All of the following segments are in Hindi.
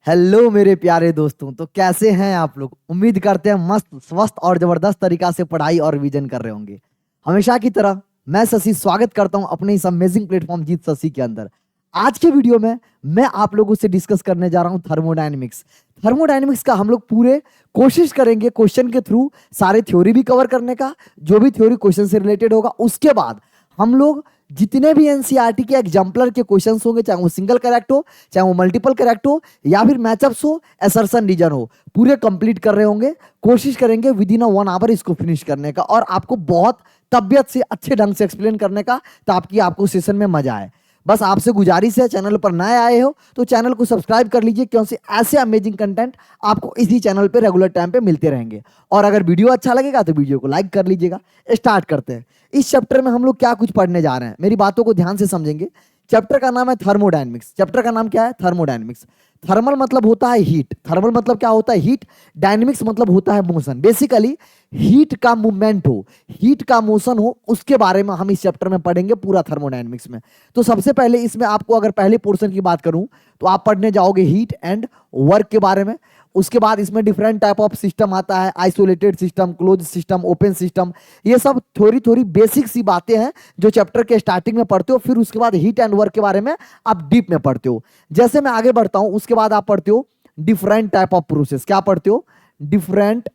हेलो मेरे प्यारे दोस्तों। तो कैसे हैं आप लोग? उम्मीद करते हैं मस्त स्वस्थ और जबरदस्त तरीका से पढ़ाई और रिवीजन कर रहे होंगे। हमेशा की तरह मैं शशि स्वागत करता हूं अपने इस अमेजिंग प्लेटफॉर्म जीत शशि के अंदर। आज के वीडियो में मैं आप लोगों से डिस्कस करने जा रहा हूं थर्मोडायनेमिक्स। थर्मोडायनेमिक्स का हम लोग पूरे कोशिश करेंगे क्वेश्चन के थ्रू सारे थ्योरी भी कवर करने का, जो भी थ्योरी क्वेश्चन से रिलेटेड होगा। उसके बाद हम लोग जितने भी एनसीईआरटी के एग्जाम्पलर के क्वेश्चंस होंगे, चाहे वो सिंगल करेक्ट हो, चाहे वो मल्टीपल करेक्ट हो, या फिर मैचअप्स हो, असर्शन रीजन हो, पूरे कंप्लीट कर रहे होंगे। कोशिश करेंगे विद इन 1 आवर इसको फिनिश करने का और आपको बहुत तबियत से अच्छे ढंग से एक्सप्लेन करने का, ताकि आपको सेशन में मजा आए। बस आपसे गुजारिश है, चैनल पर नए आए हो तो चैनल को सब्सक्राइब कर लीजिए, क्योंकि ऐसे अमेजिंग कंटेंट आपको इसी चैनल पे रेगुलर टाइम पे मिलते रहेंगे। और अगर वीडियो अच्छा लगेगा तो वीडियो को लाइक कर लीजिएगा। स्टार्ट करते हैं। इस चैप्टर में हम लोग क्या कुछ पढ़ने जा रहे हैं, मेरी बातों को ध्यान से समझेंगे। चैप्टर का नाम है थर्मोडायनेमिक्स। चैप्टर का नाम क्या है? थर्मोडायनेमिक्स। थर्मल मतलब होता है हीट। थर्मल मतलब क्या होता है? हीट। डायनेमिक्स मतलब होता है मोशन। बेसिकली हीट का मूवमेंट हो, हीट का मोशन हो, उसके बारे में हम इस चैप्टर में पढ़ेंगे पूरा थर्मोडायनेमिक्स में। तो सबसे पहले इसमें आपको अगर पहले पोर्शन की बात करूं तो आप पढ़ने जाओगे हीट एंड वर्क के बारे में। उसके बाद इसमें डिफरेंट टाइप ऑफ सिस्टम आता है, isolated system, close system, open system. ये सब थोड़ी थोड़ी बेसिक सी बातें हैं जो चैप्टर के स्टार्टिंग में पढ़ते हो। फिर उसके बाद हीट एंड वर्क के बारे में आप डीप में पढ़ते हो। जैसे मैं आगे बढ़ता हूं, उसके बाद आप पढ़ते हो डिफरेंट टाइप ऑफ प्रोसेस। क्या पढ़ते हो? Different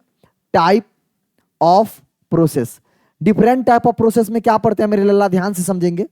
type of process. Different type of process में क्या पढ़ते हैं मेरे लल्ला? ध्यान से समझेंगे।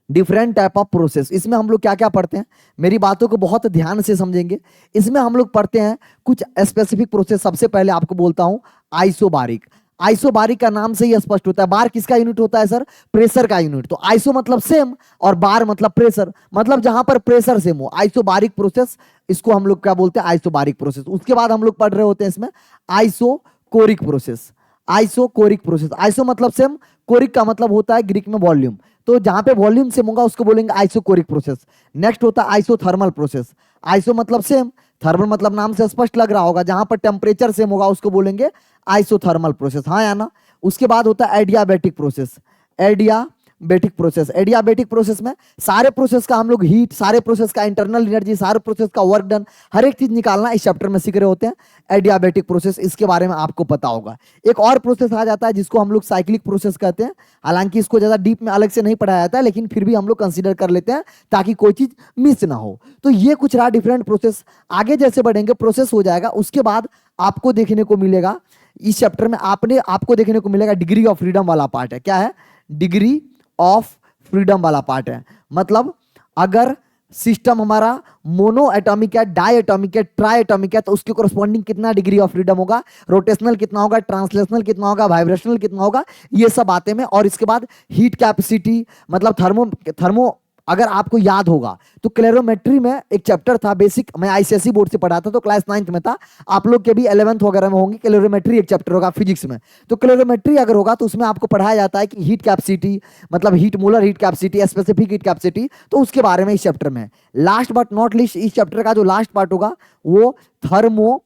डिफरेंट टाइप ऑफ प्रोसेस, इसमें हम लोग क्या क्या पढ़ते हैं, मेरी बातों को बहुत ध्यान से समझेंगे। इसमें हम लोग पढ़ते हैं कुछ स्पेसिफिक प्रोसेस। सबसे पहले आपको बोलता हूं आइसोबारिक। आइसोबारिक का नाम से ही स्पष्ट होता है। बार किसका यूनिट होता है सर? प्रेशर का यूनिट। तो आइसो मतलब सेम और बार मतलब प्रेशर, मतलब जहां पर प्रेशर सेम हो। आइसोबारिक प्रोसेस, इसको हम लोग क्या बोलते हैं? Isobaric process. उसके बाद हम लोग पढ़ रहे होते हैं इसमें isochoric process. Isochoric process, iso मतलब सेम, कोरिक का मतलब होता है ग्रीक में वॉल्यूम। तो जहां पे वॉल्यूम सेम होगा उसको बोलेंगे आइसोकोरिक प्रोसेस। नेक्स्ट होता है आइसोथर्मल प्रोसेस। आइसो मतलब सेम, थर्मल मतलब नाम से स्पष्ट लग रहा होगा, जहां पर टेम्परेचर सेम होगा उसको बोलेंगे आइसोथर्मल प्रोसेस। हाँ या ना? उसके बाद होता है adiabatic process. Adiabatic process, adiabatic process में सारे प्रोसेस का हम लोग हीट, सारे प्रोसेस का इंटरनल एनर्जी, सारे प्रोसेस का वर्क डन, हर एक चीज निकालना इस चैप्टर में सीख रहे होते हैं। एडियाबेटिक प्रोसेस, इसके बारे में आपको पता होगा। एक और प्रोसेस आ जाता है जिसको हम लोग साइक्लिक प्रोसेस कहते हैं। हालांकि इसको ज्यादा डीप में अलग से नहीं पढ़ाया जाता है, लेकिन फिर भी हम लोग कंसीडर कर लेते हैं ताकि कोई चीज मिस ना हो। तो ये कुछ रहा डिफरेंट प्रोसेस। आगे जैसे बढ़ेंगे प्रोसेस हो जाएगा, उसके बाद आपको देखने को मिलेगा इस चैप्टर में, आपको देखने को मिलेगा डिग्री ऑफ फ्रीडम वाला पार्ट है। क्या है? डिग्री ऑफ फ्रीडम वाला पार्ट है। मतलब अगर सिस्टम हमारा मोनो एटॉमिक है, डाई एटॉमिक है, ट्राई एटॉमिक है, तो उसके कोरस्पॉन्डिंग कितना डिग्री ऑफ फ्रीडम होगा, रोटेशनल कितना होगा, ट्रांसलेशनल कितना होगा, वाइब्रेशनल कितना होगा, ये सब बातें में। और इसके बाद हीट कैपेसिटी, मतलब थर्मो थर्मो अगर आपको याद होगा तो क्लेरोमेट्री में एक चैप्टर था बेसिक, मैं आईसीएसई बोर्ड से पढ़ा था तो क्लास 9th में था। आप लोग के भी 11th वगैरह में होंगे। क्लेरोमेट्री एक चैप्टर होगा फिजिक्स में। तो क्लेरोमेट्री अगर होगा तो उसमें आपको पढ़ाया जाता है कि हीट कैपेसिटी, मतलब heat molar heat capacity, specific heat capacity, तो उसके बारे में इस चैप्टर में। लास्ट बट नॉट लिस्ट, इस चैप्टर का जो लास्ट पार्ट होगा वो थर्मो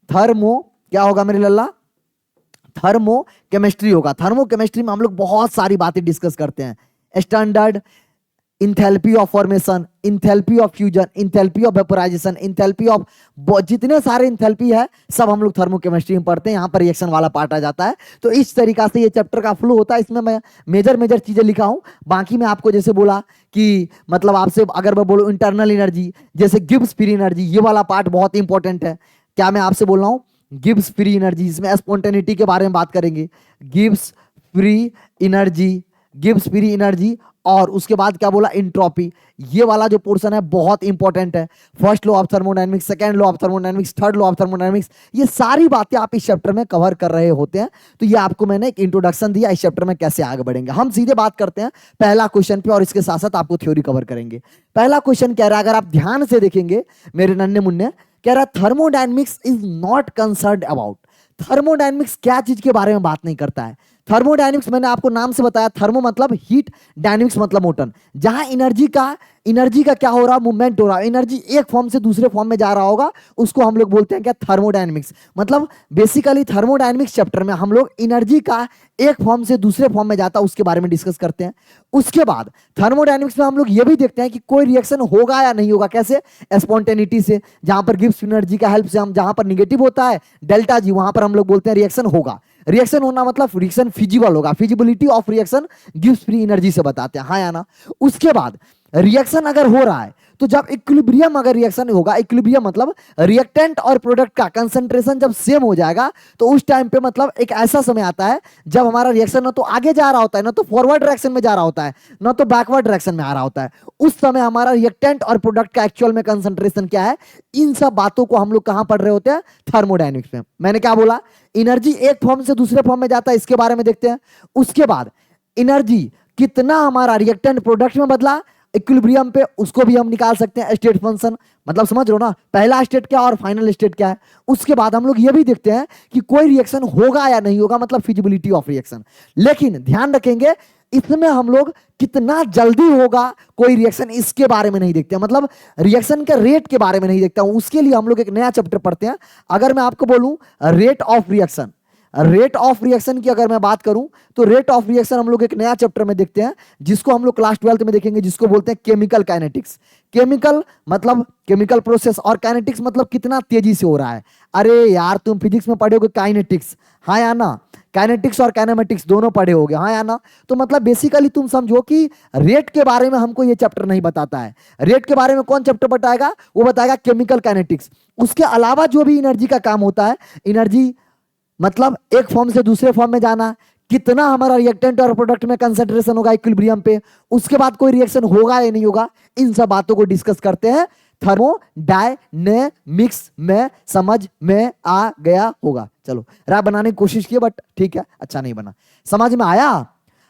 थर्मो क्या होगा मेरे लल्ला? थर्मो केमिस्ट्री होगा। थर्मो केमिस्ट्री में हम लोग बहुत सारी बातें डिस्कस करते हैं। Standard enthalpy of formation, enthalpy of fusion, enthalpy of vaporisation, enthalpy of, जितने सारे इंथैल्पी है सब हम लोग थर्मोकेमिस्ट्री में पढ़ते हैं। यहाँ पर रिएक्शन वाला पार्ट आ जाता है। तो इस तरीका से ये चैप्टर का फ्लो होता है। इसमें मैं मेजर मेजर चीजें लिखा हूं। बाकी मैं आपको जैसे बोला कि मतलब आपसे अगर मैं बोलूं इंटरनल एनर्जी, जैसे गिब्स फ्री एनर्जी, ये वाला पार्ट बहुत इंपॉर्टेंट है। क्या मैं आपसे बोल रहा हूं? गिब्स फ्री एनर्जी, इसमें स्पॉन्टेनिटी के बारे में बात करेंगे। Gibbs free energy, Gibbs free energy. और उसके बाद क्या बोला? इंट्रोपी। ये वाला जो पोर्शन है बहुत इंपॉर्टेंट है। First law of thermodynamics, second law of thermodynamics, third law of thermodynamics, ये सारी बातें आप इस चैप्टर में कवर कर रहे होते हैं। तो ये आपको मैंने एक इंट्रोडक्शन दिया इस चैप्टर में कैसे आगे बढ़ेंगे। हम सीधे बात करते हैं पहला क्वेश्चन पे और इसके साथ साथ आपको थ्योरी कवर करेंगे। पहला क्वेश्चन कह रहा है, अगर आप ध्यान से देखेंगे मेरे नन्हे मुन्ने, कह रहा है thermodynamics is not concerned about. Thermodynamics क्या चीज के बारे में बात नहीं करता है? थर्मोडायनेमिक्स मैंने आपको नाम से बताया, थर्मो मतलब हीट, डायनेमिक्स मतलब मोटन। जहां एनर्जी का क्या हो रहा है, मूवमेंट हो रहा है, एनर्जी एक फॉर्म से दूसरे फॉर्म में जा रहा होगा, उसको हम लोग बोलते हैं क्या, थर्मोडायनेमिक्स। मतलब बेसिकली थर्मोडायनेमिक्स चैप्टर में हम लोग एनर्जी का एक फॉर्म से दूसरे फॉर्म में जाता है उसके बारे में डिस्कस करते हैं। उसके बाद थर्मोडायनेमिक्स में हम लोग ये भी देखते हैं कि कोई रिएक्शन होगा या नहीं होगा, कैसे, स्पॉन्टेनिटी से। जहां पर गिब्स एनर्जी का हेल्प से हम, जहां पर निगेटिव होता है डेल्टा जी, वहां पर हम लोग बोलते हैं रिएक्शन होगा। रिएक्शन होना मतलब रिएक्शन फिजिबल होगा, feasibility of reaction gives free energy से बताते हैं, हाँ या ना। उसके बाद रिएक्शन अगर हो रहा है तो जब इक्विलिब्रियम अगर रिएक्शन होगा, इक्विलिब्रियम मतलब रिएक्टेंट और प्रोडक्ट का कंसंट्रेशन जब सेम हो जाएगा, तो उस टाइम पे मतलब एक ऐसा समय आता है जब हमारा रिएक्शन ना तो आगे जा रहा होता है, ना तो फॉरवर्ड डायरेक्शन में जा रहा होता है, ना तो बैकवर्ड डायरेक्शन में आ रहा होता है। उस समय हमारा रिएक्टेंट और प्रोडक्ट का एक्चुअल में कंसंट्रेशन क्या है, इन सब बातों को हम लोग कहां पढ़ रहे होते हैं, थर्मोडायनेमिक्स में। मैंने क्या बोला, एनर्जी एक फॉर्म से दूसरे फॉर्म में जाता है, इसके बारे में देखते हैं। उसके बाद एनर्जी कितना हमारा रिएक्टेंट प्रोडक्ट में बदला इक्विलिब्रियम पे, उसको भी हम निकाल सकते हैं स्टेट फंक्शन। मतलब समझ रहे हो ना, पहला स्टेट क्या और फाइनल स्टेट क्या है। उसके बाद हम लोग ये भी देखते हैं कि कोई रिएक्शन होगा या नहीं होगा, मतलब फिजिबिलिटी ऑफ रिएक्शन। लेकिन ध्यान रखेंगे इसमें हम लोग कितना जल्दी होगा कोई रिएक्शन, इसके बारे में नहीं देखते हैं, मतलब रिएक्शन के रेट के बारे में नहीं देखता हूं। उसके लिए हम लोग एक नया चैप्टर पढ़ते हैं। अगर मैं आपको बोलूं rate of reaction, rate of reaction की अगर मैं बात करूं तो रेट ऑफ रिएक्शन हम लोग एक नया चैप्टर में देखते हैं, जिसको हम लोग क्लास 12th में देखेंगे, जिसको बोलते हैं केमिकल काइनेटिक्स। केमिकल मतलब केमिकल प्रोसेस, और काइनेटिक्स मतलब कितना तेजी से हो रहा है। अरे यार तुम फिजिक्स में पढ़े होगे काइनेटिक्स, हाँ या ना, काइनेटिक्स और काइनेमेटिक्स दोनों पढ़े होगे, हाँ या ना। तो मतलब बेसिकली तुम समझो कि रेट के बारे में हमको ये चैप्टर नहीं बताता है। रेट के बारे में कौन चैप्टर बताएगा, वो बताएगा केमिकल काइनेटिक्स। उसके अलावा जो भी एनर्जी का काम होता है, एनर्जी मतलब एक फॉर्म से दूसरे फॉर्म में जाना, कितना हमारा रिएक्टेंट और प्रोडक्ट में कंसंट्रेशन होगा इक्विलिब्रियम पे, उसके बाद कोई रिएक्शन होगा या नहीं होगा, इन सब बातों को डिस्कस करते हैं थर्मोडायनेमिक्स में। समझ में आ गया होगा। चलो रैप बनाने की कोशिश की बट ठीक है, अच्छा नहीं बना, समझ में आया,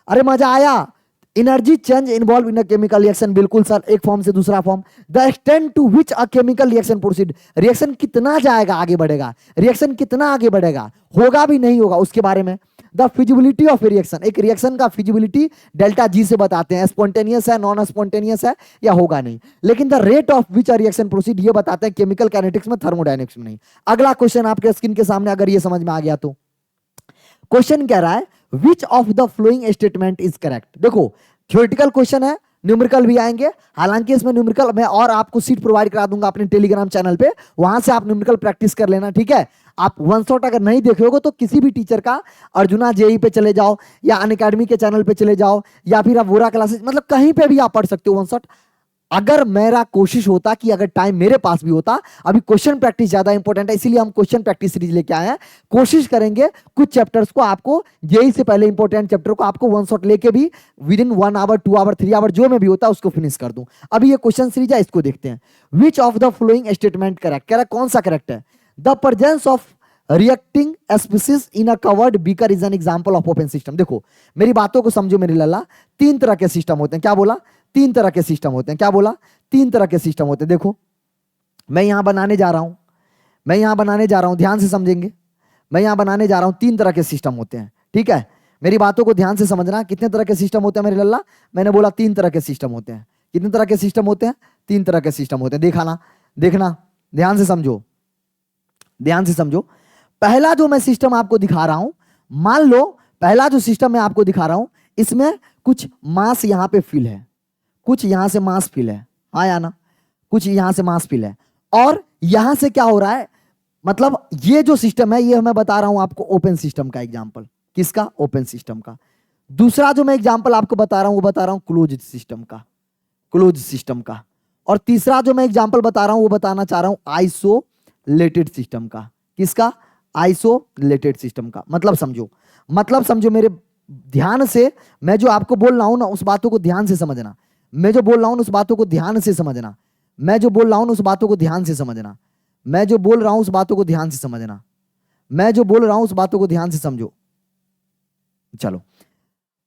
अरे मजा आया। Energy change involve in a chemical reaction, बिल्कुल सर, एक फॉर्म से दूसरा form. The extent to which a chemical reaction proceed, reaction कितना जाएगा आगे बढ़ेगा, रिएक्शन कितना आगे बढ़ेगा, होगा भी नहीं होगा, उसके बारे में। द फिजिबिलिटी ऑफ रिएक्शन, एक रिएक्शन का फिजिबिलिटी डेल्टा जी से बताते हैं, स्पॉन्टेनियस है, नॉन स्पॉन्टेनियस है या होगा नहीं। लेकिन the rate of which a reaction proceed ये बताते हैं केमिकल काइनेटिक्स में, थर्मोडायनेमिक्स में नहीं। अगला क्वेश्चन आपके स्क्रीन के सामने, अगर ये समझ में आ गया तो क्वेश्चन कह रहा है which of the following statement is correct. देखो थ्योरेटिकल क्वेश्चन है, न्यूमेरिकल भी आएंगे, हालांकि इसमें न्यूमेरिकल मैं और आपको सीट प्रोवाइड करा दूंगा अपने टेलीग्राम चैनल पे, वहां से आप न्यूमेरिकल प्रैक्टिस कर लेना, ठीक है। आप वन शॉट अगर नहीं देखे होगे तो किसी भी टीचर का अर्जुना जेई पे चले जाओ, या अनअकैडमी के चैनल पे चले जाओ, या फिर आप वोरा क्लासेस, मतलब कहीं पे भी आप पढ़ सकते हो वन शॉट। अगर मेरा कोशिश होता कि अगर टाइम मेरे पास भी होता, अभी क्वेश्चन प्रैक्टिस ज्यादा इंपॉर्टेंट है, इसीलिए हम क्वेश्चन प्रैक्टिस सीरीज लेके आए हैं। कोशिश करेंगे कुछ चैप्टर्स को आपको, जेई से पहले इंपॉर्टेंट चैप्टर को आपको वन शॉट लेके भी within 1 hour 2 hour 3 hour जो में भी होता है उसको फिनिश कर दूं। अभी ये क्वेश्चन सीरीज है, इसको देखते हैं। Which of the following statement correct, कह रहा कौन सा करेक्ट है। The presence of reacting species in a covered beaker is an example of open system. देखो मेरी बातों को समझो मेरी लल्ला, 3 तरह के सिस्टम होते हैं, क्या बोला, 3 तरह के सिस्टम होते हैं, क्या बोला, 3 तरह के सिस्टम होते हैं। देखो मैं यहां बनाने जा रहा हूं, मैं यहां बनाने जा रहा हूं, ध्यान से समझेंगे, मैं यहां बनाने जा रहा हूं, 3 तरह के सिस्टम होते हैं, ठीक है। मेरी बातों को ध्यान से समझना, कितने तरह के सिस्टम होते हैं मेरे लल्ला, मैंने बोला 3 तरह के सिस्टम होते हैं। कितने तरह के सिस्टम होते हैं, 3 तरह के सिस्टम होते हैं। देखा ना, देखना, ध्यान से समझो, ध्यान से समझो। पहला जो मैं सिस्टम आपको दिखा रहा हूं, मान लो पहला जो सिस्टम मैं आपको दिखा रहा हूं, इसमें कुछ मास यहां पे फिल है, कुछ यहां से मास फिल है, हाँ या ना, कुछ यहां से मास फिल है, और यहां से क्या हो रहा है, मतलब ये जो सिस्टम है ये मैं बता रहा हूं आपको ओपन सिस्टम का एग्जांपल। किसका, ओपन सिस्टम का। दूसरा जो मैं एग्जांपल आपको बता रहा हूं वो बता रहा हूं क्लोज सिस्टम का, क्लोज सिस्टम का। और तीसरा जो मैं एग्जांपल बता रहा हूं वो बताना चाह रहा हूं आइसोलेटेड सिस्टम का। किसका, आइसोलेटेड सिस्टम का। मतलब समझो, मतलब समझो मेरे ध्यान से, मैं जो आपको बोल रहा हूं ना उस बातों को ध्यान से समझना, मैं जो बोल रहा हूं उस बातों को ध्यान से समझना, मैं जो बोल रहा हूं उस बातों को ध्यान से समझना, मैं जो बोल रहा हूं उस बातों को ध्यान से समझना, मैं जो बोल रहा हूं उस बातों को ध्यान से समझो। चलो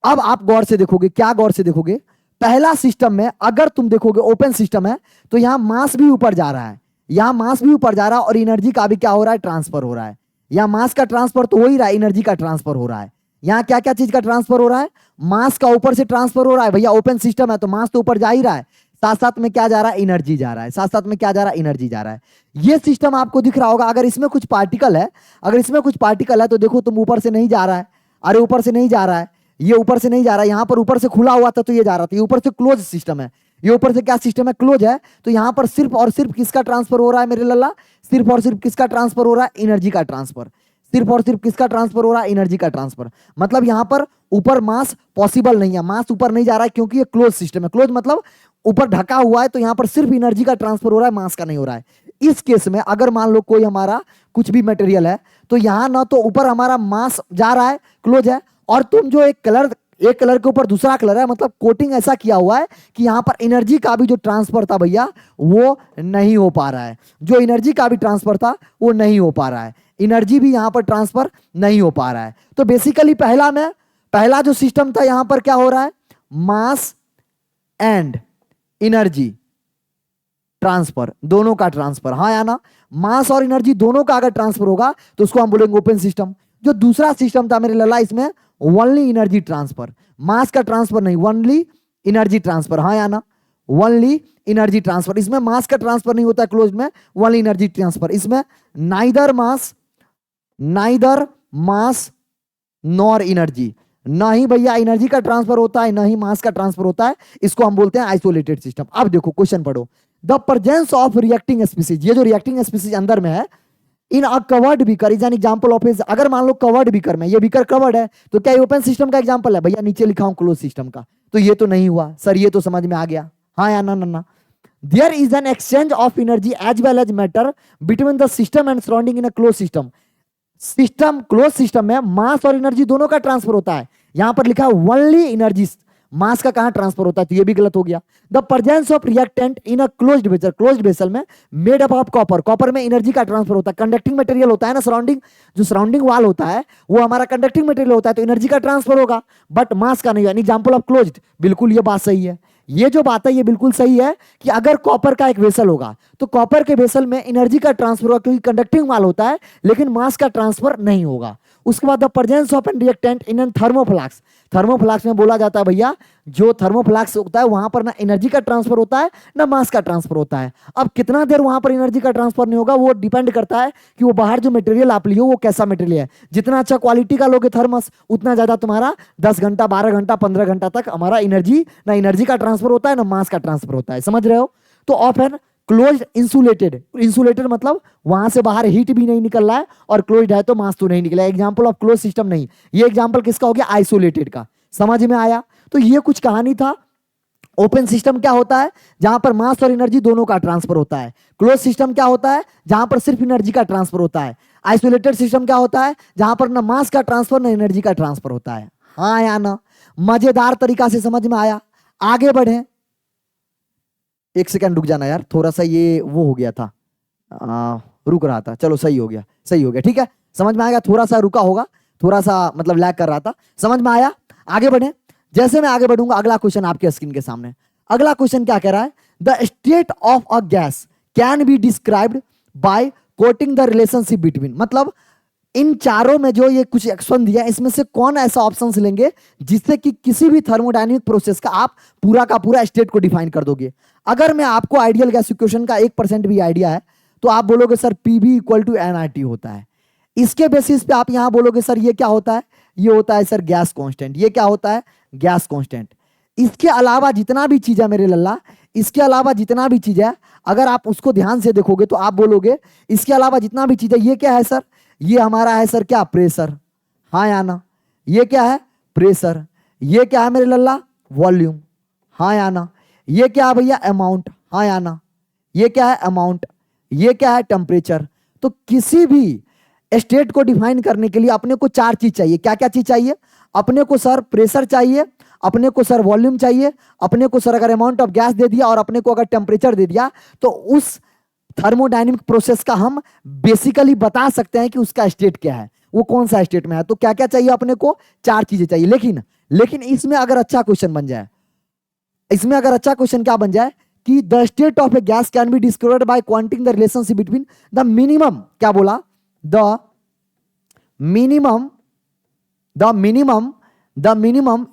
अब आप गौर से देखोगे, क्या गौर से देखोगे, पहला सिस्टम में अगर तुम देखोगे ओपन सिस्टम है तो यहां मास भी ऊपर जा रहा है, यहां मास भी ऊपर जा रहा है, और एनर्जी का भी क्या हो रहा है, ट्रांसफर हो रहा है। यहां मास का ट्रांसफर तो हो ही रहा है, एनर्जी का ट्रांसफर हो रहा है। यहाँ क्या क्या चीज का ट्रांसफर हो रहा है, मास का ऊपर से ट्रांसफर हो रहा है भैया, ओपन सिस्टम है तो मास तो ऊपर जा ही रहा है, साथ साथ में क्या जा रहा है, एनर्जी जा रहा है, साथ साथ में क्या जा रहा है, एनर्जी जा रहा है। ये सिस्टम आपको दिख रहा होगा। अगर इसमें कुछ पार्टिकल है, अगर इसमें कुछ पार्टिकल है तो देखो तुम ऊपर से नहीं जा रहा है, अरे ऊपर से नहीं जा रहा है, ये ऊपर से नहीं जा रहा है, यहाँ पर ऊपर से खुला हुआ था तो ये जा रहा था, ये ऊपर से क्लोज सिस्टम है, ये ऊपर से क्या सिस्टम है, क्लोज है। तो यहाँ पर सिर्फ और सिर्फ किसका ट्रांसफर हो रहा है मेरे लल्ला, सिर्फ और सिर्फ किसका ट्रांसफर हो रहा है, एनर्जी का ट्रांसफर, सिर्फ और सिर्फ किसका ट्रांसफर हो रहा है, एनर्जी का ट्रांसफर। मतलब यहाँ पर ऊपर मास पॉसिबल नहीं है, मास ऊपर नहीं जा रहा है क्योंकि ये क्लोज सिस्टम है, क्लोज मतलब ऊपर ढका हुआ है, तो यहाँ पर सिर्फ एनर्जी का ट्रांसफर हो रहा है, मास का नहीं हो रहा है। इस केस में अगर मान लो कोई हमारा कुछ भी मटेरियल है तो यहाँ ना तो ऊपर हमारा मास जा रहा है, क्लोज है, और तुम जो एक कलर के ऊपर दूसरा कलर है, मतलब कोटिंग ऐसा किया हुआ है कि यहाँ पर एनर्जी का भी जो ट्रांसफर था भैया वो नहीं हो पा रहा है, जो एनर्जी का भी ट्रांसफर था वो नहीं हो पा रहा है, एनर्जी भी यहाँ पर ट्रांसफर नहीं हो पा रहा है। तो बेसिकली पहला जो सिस्टम था यहाँ पर क्या हो रहा है, मास एंड एनर्जी ट्रांसफर, दोनों का ट्रांसफर, हाँ या ना, मास और एनर्जी दोनों का अगर ट्रांसफर होगा तो उसको हम बोलेंगे ओपन सिस्टम। जो दूसरा सिस्टम था मेरे लल्ला, इसमें ओनली एनर्जी ट्रांसफर, मास का ट्रांसफर नहीं, ओनली एनर्जी ट्रांसफर, हाँ या ना, ओनली एनर्जी ट्रांसफर। इसमें मास का ट्रांसफर नहीं होता है, क्लोज में ओनली एनर्जी ट्रांसफर। इसमें नाइदर मास नॉर एनर्जी, ना ही भैया एनर्जी का ट्रांसफर होता है, ना ही मास का ट्रांसफर होता है, इसको हम बोलते हैं आइसोलेटेड सिस्टम। अब देखो क्वेश्चन पढ़ो, the presence of reacting species, ये जो रिएक्टिंग स्पीसीज अंदर में है, in a covered beaker is an example of is. अगर मान लो कवर्ड बीकर में, ये बीकर कवर्ड है तो क्या ये ओपन सिस्टम का एग्जांपल है भैया, नीचे लिखा हूं क्लोज सिस्टम का, तो ये तो नहीं हुआ सर, ये तो समझ में आ गया, हाँ या ना, ना। There is an exchange of energy as well as matter between the system and surrounding in a close system. System, close system में मास और एनर्जी दोनों का ट्रांसफर होता है, यहां पर लिखा है ओनली एनर्जी, मास का कहां ट्रांसफर होता है, तो ये भी गलत हो गया। The presence of reactant in a closed vessel, closed vessel में made up of copper, copper में एनर्जी का ट्रांसफर होता है, कंडक्टिंग मटेरियल होता है ना, सराउंडिंग जो सराउंडिंग वाल होता है वो हमारा कंडक्टिंग मटेरियल होता है, तो एनर्जी का ट्रांसफर होगा, बट मास का नहीं है, एग्जांपल ऑफ क्लोज्ड। बिल्कुल ये बात सही है, ये जो बात है ये बिल्कुल सही है कि अगर कॉपर का एक वेसल होगा तो कॉपर के वेसल में एनर्जी का ट्रांसफर होगा क्योंकि कंडक्टिंग वाल होता है, लेकिन मास का ट्रांसफर नहीं होगा। उसके बाद the presence of an reactant in an thermoflask, thermoflask में बोला जाता है भैया, जो थर्मोफ्लास्क होता है वहां पर ना एनर्जी का ट्रांसफर होता है ना मास का ट्रांसफर होता है। अब कितना देर वहां पर एनर्जी का ट्रांसफर नहीं होगा वो डिपेंड करता है कि वो बाहर जो मटेरियल आप लियो वो कैसा मटेरियल है। जितना अच्छा क्वालिटी का लोगे थर्मस, उतना ज्यादा तुम्हारा 10 घंटा 12 घंटा 15 घंटा तक हमारा एनर्जी, ना एनर्जी का ट्रांसफर होता है ना मास का ट्रांसफर होता है, समझ रहे हो। तो of an closed insulated, insulated मतलब वहां से बाहर हीट भी नहीं निकल रहा है, और क्लोज्ड है तो मास तो नहीं निकला, एग्जांपल ऑफ क्लोज सिस्टम नहीं, ये एग्जांपल किसका हो गया, आइसोलेटेड का। समझ में आया। तो ये कुछ कहानी था। ओपन सिस्टम क्या होता है, जहां पर मास और एनर्जी दोनों का ट्रांसफर होता है। क्लोज सिस्टम क्या होता है, जहां पर सिर्फ एनर्जी का ट्रांसफर होता है। आइसोलेटेड सिस्टम क्या होता है, जहां पर ना मास का ट्रांसफर ना एनर्जी का ट्रांसफर होता है, हाँ या ना। मजेदार तरीका से समझ में आया। आगे बढ़े, एक सेकंड रुक जाना यार, थोड़ा सा ये वो हो गया था, रुक रहा था, चलो सही हो गया, सही हो गया, ठीक है, समझ में आएगा। थोड़ा सा रुका होगा, थोड़ा सा मतलब लैग कर रहा था, समझ में आया। आगे बढ़े, जैसे मैं आगे बढ़ूंगा अगला क्वेश्चन आपके स्क्रीन के सामने। अगला क्वेश्चन क्या कह रहा है, the state of a gas can be described bye coating the relationship between. मतलब इन चारों में जो ये कुछ ऑप्शन दिया, इसमें से कौन ऐसा ऑप्शन लेंगे जिससे कि किसी भी थर्मोडायनेमिक प्रोसेस का आप पूरा का पूरा स्टेट को डिफाइन कर दोगे। अगर मैं आपको आइडियल गैस इक्वेशन का 1% भी आइडिया है तो आप बोलोगे sir PV equal to NRT होता है। इसके बेसिस पे आप यहां बोलोगे सर ये क्या होता है, ये होता है सर गैस कांस्टेंट। ये क्या होता है, गैस कांस्टेंट। इसके अलावा जितना भी चीज है मेरे लल्ला, इसके अलावा जितना भी चीज है, अगर आप उसको ध्यान से देखोगे तो आप बोलोगे इसके अलावा जितना भी चीज है, ये क्या है सर, ये हमारा है सर क्या, प्रेशर, हाँ या ना। ये क्या है, प्रेशर। ये क्या है मेरे लल्ला, वॉल्यूम, हाँ या ना। ये क्या है भैया, अमाउंट, हाँ या ना। ये क्या है, अमाउंट। ये क्या है, टेम्परेचर। तो किसी भी स्टेट को डिफाइन करने के लिए अपने को 4 चीज चाहिए। क्या क्या चीज चाहिए, अपने को सर प्रेशर चाहिए, अपने को सर वॉल्यूम चाहिए, अपने को सर अगर अमाउंट ऑफ गैस दे दिया और अपने को अगर टेम्परेचर दे दिया तो उस थर्मोडायनेमिक प्रोसेस का हम बेसिकली बता सकते हैं कि उसका स्टेट क्या है, वो कौन सा स्टेट में है। तो क्या क्या चाहिए अपने को, 4 चीजें चाहिए। लेकिन इसमें अगर अच्छा क्वेश्चन बन जाए, इसमें अगर अच्छा क्वेश्चन क्या बन जाए कि the state of a gas can be described by quantifying the relationship between the minimum, क्या बोला, the minimum the minimum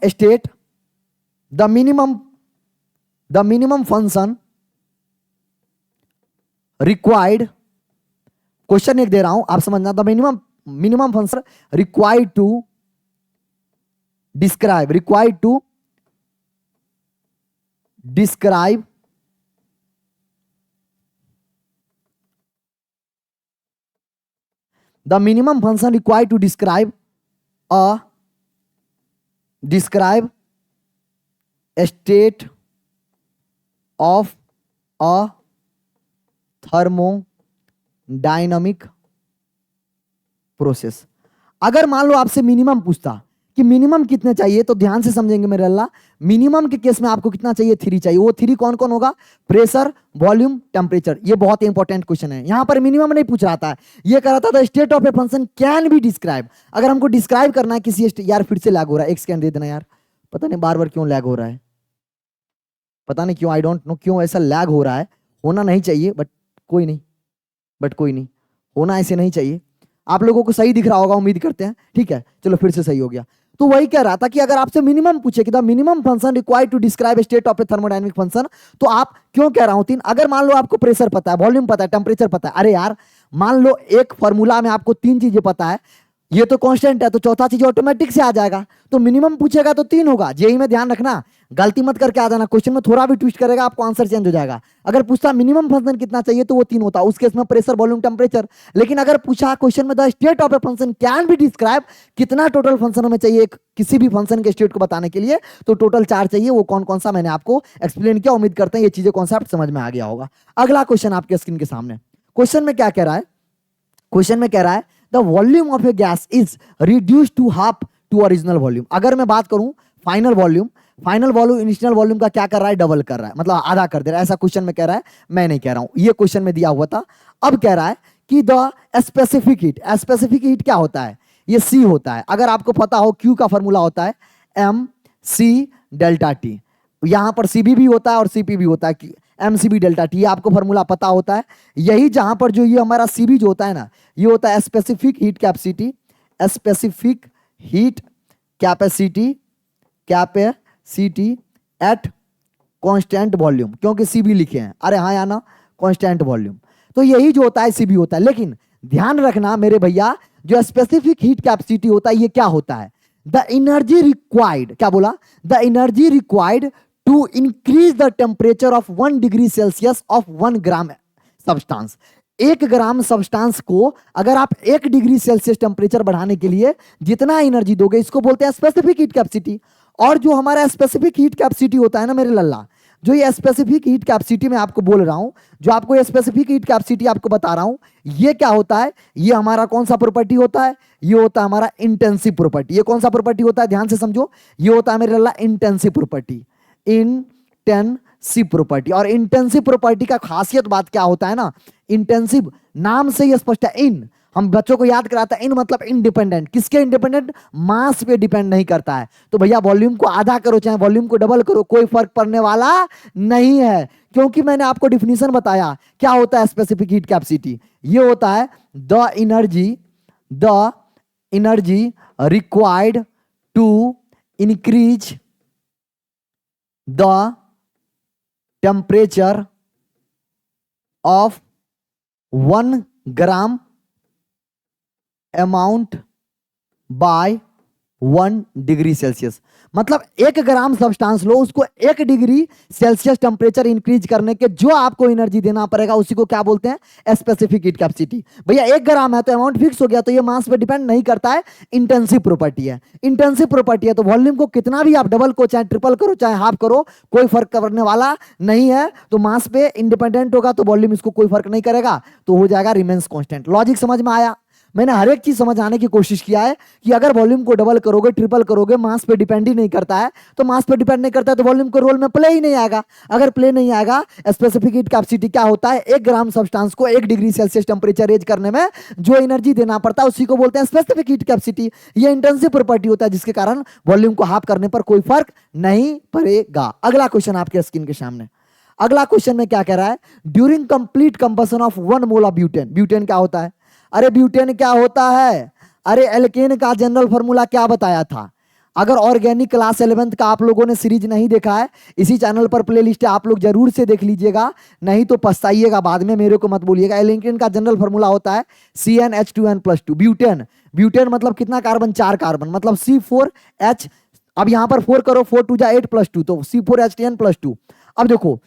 state, the minimum function required, question एक दे रहा हूं आप समझना, the minimum function required to describe the minimum function required to describe a state of a thermodynamic process. अगर मान लो आपसे मिनिमम पूछता कि मिनिमम कितने चाहिए, तो ध्यान से समझेंगे मेरे अल्लाह, मिनिमम के केस में आपको कितना चाहिए, 3 चाहिए। वो 3 कौन कौन होगा, प्रेशर, वॉल्यूम, टेम्परेचर। ये बहुत इंपॉर्टेंट क्वेश्चन है। यहां पर मिनिमम नहीं पूछ रहा था, ये कह रहा था state of a function can be describe. अगर हमको डिस्क्राइब करना है किसी यार फिर से लैग हो रहा है, एक सेकंड दे देना यार, पता नहीं बार बार क्यों लैग हो रहा है, पता नहीं क्यों, आई डोंट नो क्यों ऐसा लैग हो रहा है। होना नहीं चाहिए बट कोई नहीं, होना ऐसे नहीं चाहिए। आप लोगों को सही दिख रहा होगा, उम्मीद करते हैं, ठीक है, चलो फिर से सही हो गया। तो वही कह रहा था कि अगर आपसे मिनिमम पूछे कि the minimum function required to describe state of a thermodynamic function, तो आप क्यों कह रहा हूं 3। अगर मान लो आपको प्रेशर पता है, वॉल्यूम पता है, टेम्परेचर पता है, अरे यार मान लो एक फॉर्मूला में आपको 3 चीजें पता है, ये तो कांस्टेंट है, तो चौथा चीज ऑटोमेटिक से आ जाएगा। तो मिनिमम पूछेगा तो 3 होगा। जेई में ध्यान रखना, गलती मत करके आ जाना, क्वेश्चन में थोड़ा भी ट्विस्ट करेगा आपको आंसर चेंज हो जाएगा। अगर पूछता मिनिमम फंक्शन कितना चाहिए तो वो 3 होता, उस केस में प्रेशर, वॉल्यूम, टेम्परेचर। लेकिन अगर पूछा क्वेश्चन में the state of a function can be describe, कितना टोटल फंक्शन हमें चाहिए किसी भी फंक्शन के स्टेट को बताने के लिए, तो टोटल 4 चाहिए। वो कौन कौन सा मैंने आपको एक्सप्लेन किया। उम्मीद करते हैं ये चीजें कॉन्सेप्ट समझ में आ गया होगा। अगला क्वेश्चन आपके स्क्रीन के सामने, क्वेश्चन में क्या कह रहा है, क्वेश्चन में कह रहा है the volume of a gas is reduced to half to original volume. अगर मैं बात करूं फाइनल वॉल्यूम इनिशियल वॉल्यूम का क्या कर रहा है, डबल कर रहा है, मतलब आधा कर दे रहा है। ऐसा क्वेश्चन में कह रहा है, मैं नहीं कह रहा हूं, ये क्वेश्चन में दिया हुआ था। अब कह रहा है कि द स्पेसिफिक हीट क्या होता है, ये सी होता है। अगर आपको पता हो क्यू का फॉर्मूला होता है एम सी डेल्टा टी, यहां पर सीबी भी होता है और सीपी भी होता है, एमसीबी डेल्टा टी, आपको फॉर्मूला पता होता है। यही जहां पर जो ये हमारा सीबी जो होता है ना, ये होता है specific heat capacity at constant volume, क्योंकि सीबी लिखे हैं, अरे हाँ या ना, कांस्टेंट वॉल्यूम। तो यही जो होता है सीबी होता है। लेकिन ध्यान रखना मेरे भैया, जो स्पेसिफिक हीट कैपेसिटी होता है, ये क्या होता है, द एनर्जी रिक्वायर्ड, क्या बोला, the energy required to increase the temperature of 1 degree Celsius of 1 gram substance. 1 gram substance को अगर आप 1 डिग्री सेल्सियस टेम्परेचर बढ़ाने के लिए जितना एनर्जी दोगे, इसको बोलते हैं स्पेसिफिक हीट कैपेसिटी। और जो हमारा स्पेसिफिक हीट कैपेसिटी होता है ना मेरे लल्ला, जो ये स्पेसिफिक हीट कैपेसिटी मैं आपको बोल रहा हूं, जो आपको ये स्पेसिफिक हीट कैपेसिटी आपको बता रहा हूं, ये क्या होता है, ये हमारा कौन सा प्रॉपर्टी होता है, ये होता है हमारा इंटेंसिव प्रॉपर्टी। ये कौन सा प्रॉपर्टी होता है, ध्यान से समझो, ये होता है मेरे लल्ला इंटेंसिव प्रॉपर्टी, इंटेंसिव प्रॉपर्टी। और इंटेंसिव प्रॉपर्टी का खासियत बात क्या होता है ना, इंटेंसिव नाम से ही स्पष्ट है। इन हम बच्चों को याद कराता है, इन मतलब इंडिपेंडेंट, किसके इंडिपेंडेंट, मास पे डिपेंड नहीं करता है। तो भैया वॉल्यूम को आधा करो चाहे वॉल्यूम को डबल करो, कोई फर्क पड़ने वाला नहीं है, क्योंकि मैंने आपको डिफिनीशन बताया क्या होता है स्पेसिफिक हीट कैपेसिटी। ये होता है the energy required to increase the temperature of 1 gram amount by 1 degree Celsius. मतलब 1 ग्राम सब्सटेंस लो, उसको 1 डिग्री सेल्सियस टेम्परेचर इंक्रीज करने के जो आपको एनर्जी देना पड़ेगा, उसी को क्या बोलते हैं, स्पेसिफिक हीट कैपेसिटी। भैया 1 ग्राम है तो अमाउंट फिक्स हो गया, तो ये मास पे डिपेंड नहीं करता है, इंटेंसिव प्रॉपर्टी है। इंटेंसिव प्रॉपर्टी है तो वॉल्यूम को कितना भी आप डबल को चाहे ट्रिपल करो चाहे हाफ करो, कोई फर्क करने वाला नहीं है। तो मास पे इंडिपेंडेंट होगा तो वॉल्यूम इसको कोई फर्क नहीं करेगा, तो हो जाएगा रिमेंस कांस्टेंट। लॉजिक समझ में आया। मैंने हर एक चीज समझाने की कोशिश किया है कि अगर वॉल्यूम को डबल करोगे ट्रिपल करोगे, मास पे डिपेंड ही नहीं करता है, तो मास पे डिपेंड नहीं करता है तो वॉल्यूम को रोल में प्ले ही नहीं आएगा। अगर प्ले नहीं आएगा, स्पेसिफिक हीट कैपेसिटी क्या होता है, 1 ग्राम सब्सटेंस को 1 डिग्री सेल्सियस टेम्परेचर रेज करने में जो एनर्जी देना पड़ता है उसी को बोलते हैं स्पेसिफिक हीट कैपेसिटी। ये इंटेंसिव प्रॉपर्टी होता है जिसके कारण वॉल्यूम को हाफ करने पर कोई फर्क नहीं पड़ेगा। अगला क्वेश्चन आपके स्क्रीन के सामने, अगला क्वेश्चन में क्या कह रहा है, during complete combustion of 1 mole of butane. Butane क्या होता है, अरे ब्यूटेन क्या होता है, अरे एल्केन का जनरल फॉर्मूला क्या बताया था? अगर ऑर्गेनिक क्लास 11th का आप लोगों ने सीरीज नहीं देखा है, इसी चैनल पर प्लेलिस्ट है, आप लोग जरूर से देख लीजिएगा, नहीं तो पछताइएगा बाद में, मेरे को मत बोलिएगा। एल्केन का जनरल फॉर्मूला होता है CnH2n+2। ब्यूटेन, ब्यूटेन मतलब कितना कार्बन? 4 कार्बन, मतलब C4H। अब यहां पर 4 करो, 4 2 जा 8+2, तो C4H10+2। अब देखो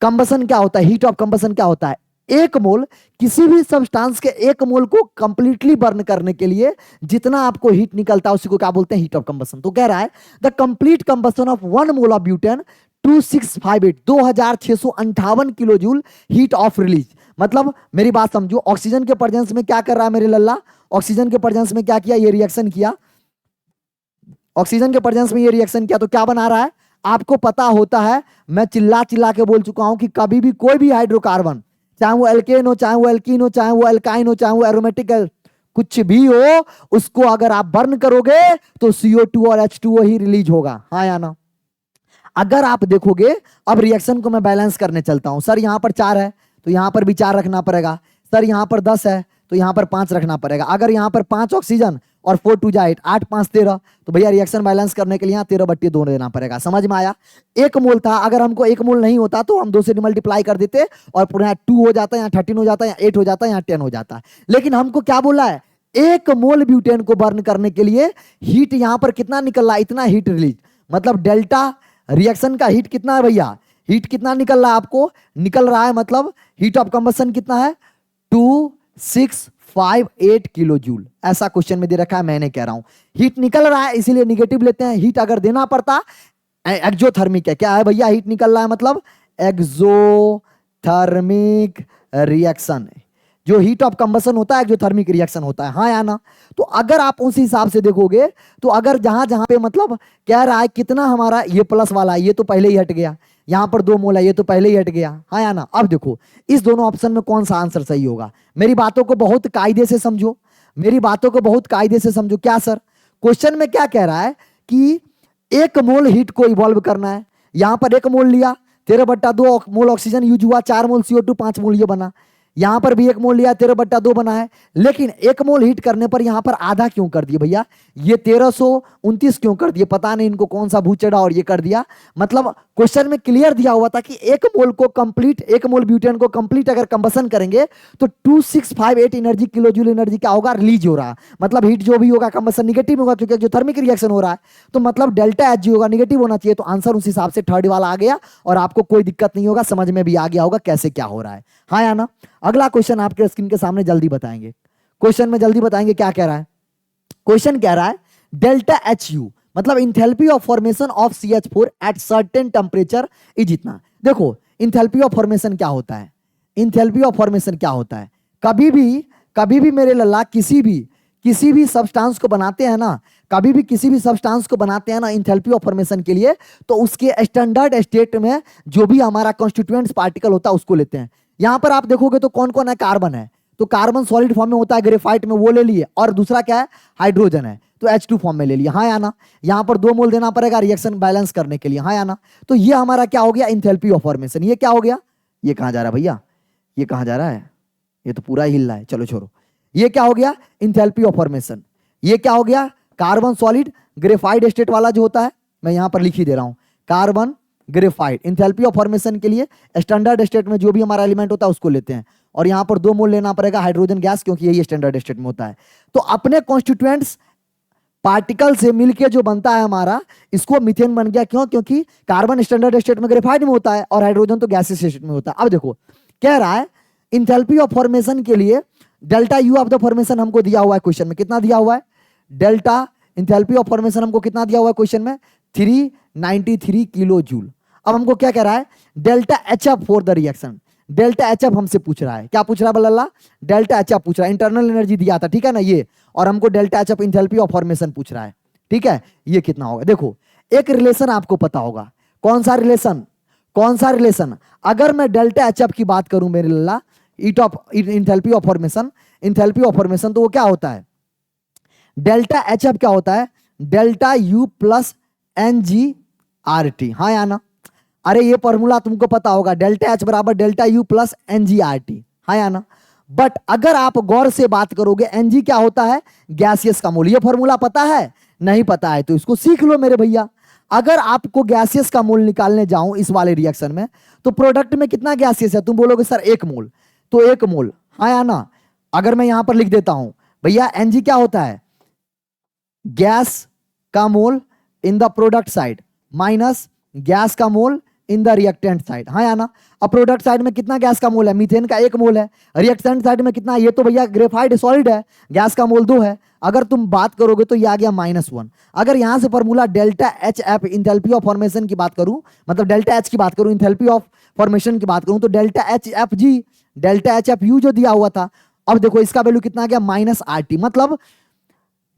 कंबसन क्या होता है, हीट ऑफ कंबसन क्या होता है? एक मोल, किसी भी सब्सटेंस के एक मोल को कंप्लीटली बर्न करने के लिए जितना आपको हीट निकलता है उसी को क्या बोलते हैं? Heat of combustion. तो कह रहा है the complete combustion of 1 mole of butane 2658 kilo joule heat of release. मतलब मेरी बात समझो, ऑक्सीजन के प्रेजेंस में क्या कर रहा है मेरे लल्ला? ऑक्सीजन के प्रेजेंस में क्या किया? ये रिएक्शन किया, ऑक्सीजन के प्रेजेंस में ये रिएक्शन किया, तो क्या बना रहा है? आपको पता होता है, मैं चिल्ला चिल्ला के बोल चुका हूं कि कभी भी कोई भी हाइड्रोकार्बन, चाहे वो एल्केन हो, चाहे वो एल्कीन हो, चाहे वो एल्काइन हो, चाहे वो एरोमेटिक कुछ भी हो, उसको अगर आप बर्न करोगे तो CO2 और H2O ही रिलीज होगा, हाँ या ना? अगर आप देखोगे, अब रिएक्शन को मैं बैलेंस करने चलता हूं। सर यहां पर 4 है तो यहां पर भी 4 रखना पड़ेगा। सर यहां पर 10 है तो यहां पर 5 रखना पड़ेगा। अगर यहां पर 5 ऑक्सीजन और 4 2 जा 8, 8 5 13, तो भैया रिएक्शन बैलेंस करने के लिए यहाँ 13/2 देना पड़ेगा। समझ में आया? 1 मोल था, अगर हमको 1 मोल नहीं होता तो हम 2 से मल्टीप्लाई कर देते और पूरा यहाँ 2 हो जाता है, यहाँ 13 हो जाता है, यहाँ 8 हो जाता है, यहाँ 10 हो जाता है। लेकिन हमको क्या बोला है? 1 मोल ब्यूटेन को बर्न करने के लिए हीट यहां पर कितना निकल रहा है? इतना हीट रिलीज, मतलब डेल्टा रिएक्शन का हीट कितना है भैया? हीट कितना निकल रहा है आपको? निकल रहा है, मतलब हीट ऑफ कंबशन कितना है? 2658 किलो जूल। ऐसा क्वेश्चन में दे रखा है, मैंने कह रहा हूं हीट निकल रहा है इसीलिए निगेटिव लेते हैं। हीट अगर देना पड़ता, एक्सोथर्मिक है। क्या है भैया? हीट निकल रहा है मतलब एक्सोथर्मिक रिएक्शन। जो हीट ऑफ कंबशन होता है एक्सोथर्मिक रिएक्शन होता है, हाँ या ना? तो अगर आप उस हिसाब से देखोगे तो अगर जहां जहां पे मतलब कह रहा है कितना हमारा ये प्लस वाला है, ये तो पहले ही हट गया, यहां पर 2 मोल है, ये तो पहले ही हट गया, हाँ या ना? अब देखो इस दोनों ऑप्शन में कौन सा आंसर सही होगा? मेरी बातों को बहुत कायदे से समझो, मेरी बातों को बहुत कायदे से समझो। क्या सर क्वेश्चन में क्या कह रहा है कि 1 मोल हीट को इवॉल्व करना है। यहां पर 1 मोल लिया, 13/2 मोल ऑक्सीजन यूज हुआ, 4 मोल CO2, 5 मोल ये बना। यहां पर भी 1 मोल लिया, 13/2 बना है। लेकिन 1 मोल हीट करने पर यहां पर आधा क्यों कर दिए भैया? ये 1329 क्यों कर दिए? पता नहीं इनको कौन सा भूत चढ़ा और ये कर दिया। मतलब क्वेश्चन में क्लियर दिया हुआ था कि 1 मोल को कंप्लीट, 1 मोल ब्यूटेन को कंप्लीट अगर कंबसन करेंगे तो 2658 एनर्जी किलो जूल एनर्जी क्या होगा? रिलीज हो रहा। मतलब हीट जो भी होगा कंबसन निगेटिव होगा, क्योंकि जो थर्मिक रिएक्शन हो रहा है, तो मतलब डेल्टा एच होगा, निगेटिव होना चाहिए। तो आंसर उस हिसाब से थर्ड वाला आ गया और आपको कोई दिक्कत नहीं होगा, समझ में भी आ गया होगा कैसे क्या हो रहा है, हाँ या ना? अगला क्वेश्चन आपके स्क्रीन के सामने जल्दी बताएंगे। क्वेश्चन में जल्दी बताएंगे क्या कह रहा है। क्वेश्चन कह रहा है डेल्टा HU मतलब enthalpy of formation of CH4 at certain temperature is इतना। देखो इंथैल्पी ऑफ फॉर्मेशन क्या होता है? इंथैल्पी ऑफ फॉर्मेशन क्या होता है? कभी भी मेरे लल्ला किसी भी सब्सटेंस को बनाते हैं ना, कभी भी किसी भी सब्सटेंस को बनाते हैं ना इंथैल्पी ऑफ फॉर्मेशन के लिए, तो उसके स्टैंडर्ड स्टेट में जो भी हमारा कॉन्स्टिट्यूएंट्स पार्टिकल होता है उसको लेते हैं। यहां पर आप देखोगे तो कौन कौन है? कार्बन है, तो कार्बन सॉलिड फॉर्म में होता है ग्रेफाइट में, वो ले लिए। और दूसरा क्या है? हाइड्रोजन है, तो H2 फॉर्म में ले लिया, हाँ या ना? यहां पर 2 मोल देना पड़ेगा रिएक्शन बैलेंस करने के लिए, हाँ या ना? तो ये हमारा क्या हो गया? Enthalpy of formation. ये क्या हो गया? ये कहां जा रहा है भैया? ये कहां जा रहा है? ये तो पूरा हिल रहा है, चलो छोड़ो। ये क्या हो गया? Enthalpy of formation. ये क्या हो गया? कार्बन सॉलिड ग्रेफाइड स्टेट वाला जो होता है, मैं यहां पर लिख ही दे रहा हूं, carbon graphite. Enthalpy of formation के लिए स्टैंडर्ड स्टेट में जो भी हमारा एलिमेंट होता है उसको लेते हैं, और यहां पर 2 मोल लेना पड़ेगा हाइड्रोजन गैस, क्योंकि यही स्टैंडर्ड स्टेट में होता है। तो अपने कॉन्स्टिट्यूएंट्स पार्टिकल से मिलके जो बनता है हमारा, इसको मीथेन बन गया। क्यों? क्योंकि कार्बन स्टैंडर्ड स्टेट में ग्रेफाइड में होता है और हाइड्रोजन तो गैसेस स्टेट में होता है। अब देखो कह रहा है इंथैल्पी ऑफ फॉर्मेशन के लिए delta U of the formation हमको दिया हुआ है क्वेश्चन में। कितना दिया हुआ है? डेल्टा इंथैल्पी ऑफ फॉर्मेशन हमको कितना दिया हुआ है क्वेश्चन में? 393 किलो जूल। अब हमको क्या कह रहा है? Delta HF for the reaction. Delta HF हमसे पूछ रहा है। क्या पूछ रहा है बल्ला? डेल्टा HF पूछ रहा है। इंटरनल एनर्जी दिया था, ठीक है ना ये, और हमको delta HF enthalpy of formation पूछ रहा है, ठीक है? ये कितना होगा? देखो एक रिलेशन आपको पता होगा। कौन सा रिलेशन? कौन सा रिलेशन? अगर मैं डेल्टा HF की बात करूं मेरे लल्ला, enthalpy of formation, enthalpy of formation, तो वो क्या होता है? डेल्टा HF क्या होता है? डेल्टा U प्लस NGRT, हाँ या ना? अरे ये फॉर्मूला तुमको पता होगा, डेल्टा H बराबर डेल्टा U प्लस NGRT, हाँ या ना? बट अगर आप गौर से बात करोगे Ng क्या होता है, गैसियस का मोल। ये फॉर्मूला पता है, नहीं पता है तो इसको सीख लो मेरे भैया। अगर आपको गैसियस का मोल निकालने जाऊं इस वाले रिएक्शन में, तो प्रोडक्ट में कितना गैसियस है, तुम बोलोगे सर 1 मोल, तो 1 मोल, हाँ या ना। अगर मैं यहां पर लिख देता हूं भैया Ng क्या होता है, गैस का mole in the product side minus gas का mole in the reactant side, हाँ या ना। अब प्रोडक्ट साइड में कितना गैस का मोल है, मीथेन का 1 मोल है। रिएक्टेंट साइड में कितना, ये तो भैया ग्रेफाइट सॉलिड है, गैस का मोल 2 है। अगर तुम बात करोगे तो ये आ गया -1। अगर यहां से formula delta H F enthalpy of formation की बात करूं, मतलब डेल्टा एच की बात करूं, इंथैल्पी ऑफ फॉर्मेशन की बात करूं, तो delta H F G, delta H F you जो दिया हुआ था, अब देखो इसका वैल्यू कितना आ गया, -RT। मतलब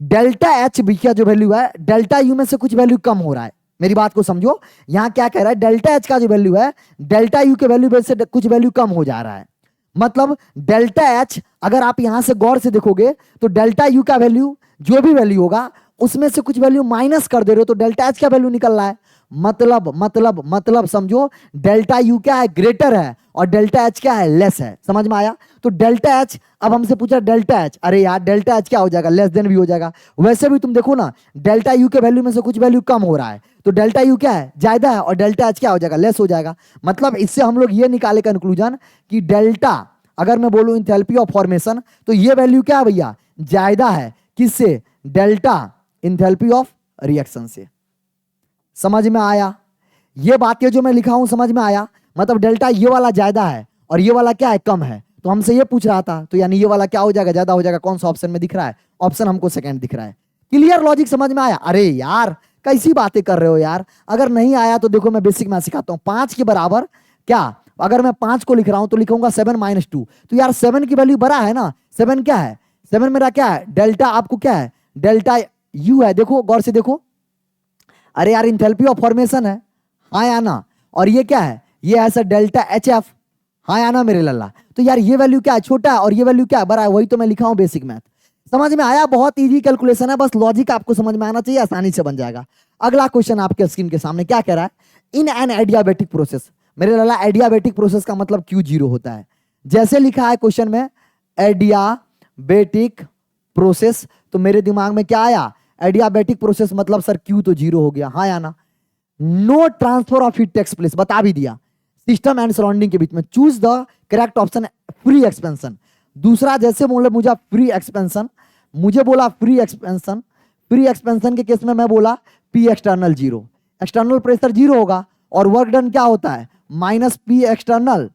डेल्टा एच बी का जो वैल्यू है, डेल्टा यू में से कुछ वैल्यू कम हो रहा है। मेरी बात को समझो, यहां क्या कह रहा है, डेल्टा एच का जो वैल्यू है, डेल्टा यू के वैल्यू से कुछ वैल्यू कम हो जा रहा है। मतलब डेल्टा एच, अगर आप यहां से गौर से देखोगे तो डेल्टा यू का वैल्यू जो भी वैल्यू होगा उसमें से कुछ वैल्यू माइनस कर दे रहे हो, तो डेल्टा एच का वैल्यू निकल रहा है। मतलब समझो, डेल्टा यू क्या है, ग्रेटर है, और डेल्टा एच क्या है, लेस है। समझ में आया। तो डेल्टा एच, अब हमसे पूछा डेल्टा एच, अरे यार डेल्टा एच क्या हो जाएगा, लेस देन भी हो जाएगा। वैसे भी तुम देखो ना, डेल्टा यू के वैल्यू में से कुछ वैल्यू कम हो रहा है, तो डेल्टा यू क्या है, ज्यादा है, और डेल्टा एच क्या हो जाएगा, लेस हो जाएगा। मतलब इससे हम लोग ये निकाले कंक्लूजन कि डेल्टा, अगर मैं बोलूं इंथैल्पी ऑफ फॉर्मेशन, तो ये वैल्यू क्या है भैया, ज्यादा है, किससे, डेल्टा इंथैल्पी ऑफ रिएक्शन से। समझ में आया। ये बातें जो मैं लिखा हूं समझ में आया। मतलब डेल्टा ये वाला ज्यादा है और ये वाला क्या है, कम है। तो हमसे ये पूछ रहा था, तो यानी ये वाला क्या हो जाएगा, ज्यादा हो जाएगा। कौन सा ऑप्शन में दिख रहा है, ऑप्शन हमको सेकंड दिख रहा है। क्लियर लॉजिक समझ में आया। अरे यार कैसी बातें कर रहे हो यार। अगर नहीं आया तो देखो मैं बेसिक मैथ सिखाता हूं। 5 के बराबर क्या, अगर मैं 5 को लिख रहा हूं तो लिखूंगा 7 - 2। तो यार 7 की वैल्यू बड़ा है ना। 7 क्या है, 7 मेरा क्या है, डेल्टा, आपको क्या है, डेल्टा यू है। देखो गौर से देखो, अरे यार इंथैल्पी ऑफ फॉर्मेशन है, हाँ या ना। और ये क्या है, ये है सर डेल्टा एच एफ, हाँ या ना मेरे लल्ला। तो यार ये वैल्यू क्या है, छोटा है, और ये वैल्यू क्या है, बड़ा है। वही तो मैं लिखा हूं बेसिक मैथ। समझ में आया। बहुत इजी कैलकुलेशन है, बस लॉजिक आपको समझ में आना चाहिए, आसानी से बन जाएगा। अगला क्वेश्चन आपके स्क्रीन के सामने क्या कह रहा है, इन एन एडियाबेटिक प्रोसेस। मेरे लल्ला एडियाबेटिक प्रोसेस का मतलब क्यू 0 होता है। जैसे लिखा है क्वेश्चन में एडियाबेटिक प्रोसेस, तो मेरे दिमाग में क्या आया, एडियाबेटिक प्रोसेस मतलब सर क्यू तो 0 हो गया, हाँ या ना। No transfer of heat takes place, बता भी दिया, सिस्टम एंड सराउंडिंग के बीच में। Choose the correct option, free expansion. दूसरा, जैसे बोले मुझे फ्री एक्सपेंशन, मुझे बोला फ्री एक्सपेंशन, फ्री एक्सपेंशन के केस में मैं बोला पी एक्सटर्नल 0, एक्सटर्नल प्रेशर 0 होगा, और वर्क डन क्या होता है, माइनस पी एक्सटर्नल,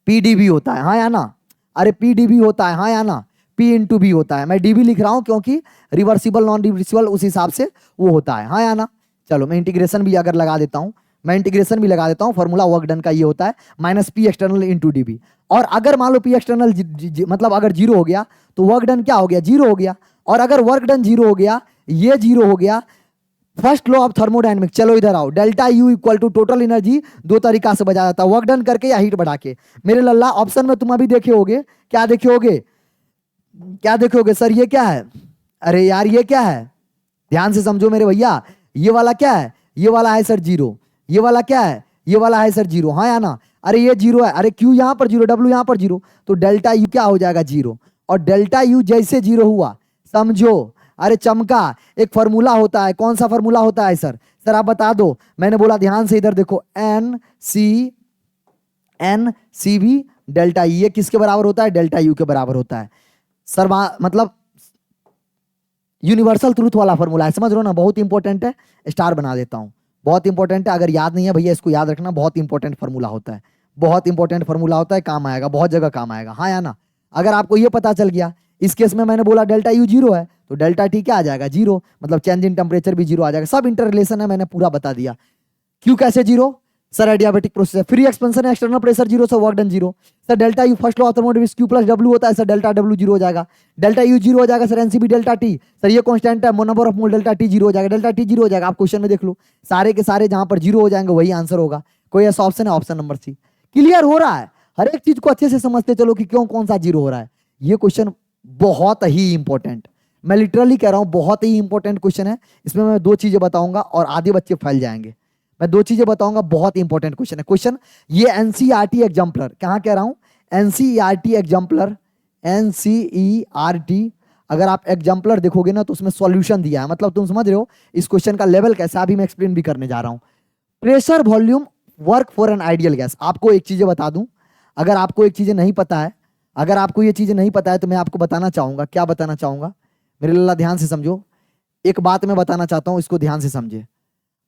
पीडीबी होता है, हाँ या ना। अरे पीडीबी होता है, हाँ या ना। पी इंटू बी होता है। मैं डीबी लिख रहा हूं क्योंकि रिवर्सिबल नॉन रिवर्सिबल उस हिसाब से वो होता है, हाँ या ना। चलो मैं इंटीग्रेशन भी अगर लगा देता हूं, मैं इंटीग्रेशन भी लगा देता हूं। फॉर्मूला वर्क डन का ये होता है minus P external into dB. और अगर मान लो पी एक्सटर्नल मतलब अगर 0 हो गया तो वर्क डन क्या हो गया, 0 हो गया। और अगर वर्क डन 0 हो गया, ये 0 हो गया, फर्स्ट लॉ ऑफ थर्मोडायनेमिक, चलो इधर आओ, delta U equal to total energy, दो तरीका से बजाया जाता है, वर्क डन करके या हीट बढ़ा के। मेरे लल्ला ऑप्शन में तुम अभी देखे होगे, क्या देखे होगे, क्या देखोगे सर, ये क्या है, अरे यार ये क्या है, ध्यान से समझो मेरे भैया। ये वाला क्या है, ये वाला है सर 0, ये वाला क्या है, ये वाला है सर 0, हाँ या ना। अरे ये 0 है, अरे क्यू यहां पर 0, डब्ल्यू यहां पर 0, तो डेल्टा यू क्या हो जाएगा 0। और डेल्टा यू जैसे 0 हुआ, समझो, अरे चमका, एक फॉर्मूला होता है। कौन सा फॉर्मूला होता है सर, सर आप बता दो। मैंने बोला ध्यान से इधर देखो, एन सी बी डेल्टा, ये किसके बराबर होता है, डेल्टा यू के बराबर होता है। सर मतलब यूनिवर्सल ट्रूथ वाला फॉर्मूला है, समझ रहे हो ना, बहुत इंपॉर्टेंट है। स्टार बना देता हूं, बहुत इंपॉर्टेंट है। अगर याद नहीं है भैया इसको याद रखना, बहुत इंपॉर्टेंट फॉर्मूला होता है, बहुत इंपॉर्टेंट फॉर्मूला होता है, काम आएगा, बहुत जगह काम आएगा, हाँ या ना। अगर आपको ये पता चल गया, इस केस में मैंने बोला डेल्टा यू 0 है, तो डेल्टा टी क्या आ जाएगा 0, मतलब चेंज इन टेम्परेचर भी 0 आ जाएगा। सब इंटर रिलेशन है, मैंने पूरा बता दिया। क्यों कैसे 0, सर एडियाबेटिक प्रोसेस है, फ्री एक्सपेंशन है, external pressure 0, sir work done 0। Sir delta U first law of thermodynamics Q plus W होता है, सर डेल्टा डब्ल्यू 0 हो जाएगा, डेल्टा यू 0 हो जाएगा। Sir NCB delta T, sir ये कांस्टेंट है, number of mole, delta T 0 हो जाएगा, डेल्टा टी 0 हो जाएगा। आप क्वेश्चन में देख लो, सारे के सारे जहां पर 0 हो जाएंगे वही आंसर होगा। कोई ऐसा ऑप्शन है, ऑप्शन नंबर सी। क्लियर हो रहा है, हर एक चीज को अच्छे से समझते चलो कि क्यों कौन सा 0 हो रहा है। ये क्वेश्चन बहुत ही इंपॉर्टेंट, मैं लिटरली कह रहा हूं, बहुत ही इंपॉर्टेंट क्वेश्चन है। इसमें मैं 2 चीजें बताऊंगा और आधे बच्चे फैल जाएंगे। मैं 2 चीजें बताऊंगा, बहुत इंपॉर्टेंट क्वेश्चन है। क्वेश्चन ये एनसीईआरटी एग्जाम्पलर, कहां कह रहा हूं, एनसीईआरटी एग्जाम्पलर, एनसीईआरटी अगर आप एग्जाम्पलर देखोगे ना तो उसमें सॉल्यूशन दिया है, मतलब तुम समझ रहे हो इस क्वेश्चन का लेवल कैसा, अभी मैं एक्सप्लेन भी करने जा रहा हूं। Pressure volume work for an ideal gas. आपको एक चीजें बता दूं, अगर आपको एक चीजें नहीं पता है, अगर आपको ये चीजें नहीं पता है तो मैं आपको बताना चाहूंगा। क्या बताना चाहूंगा मेरे लल्ला, ध्यान से समझो। एक बात मैं बताना चाहता हूं, इसको ध्यान से समझे।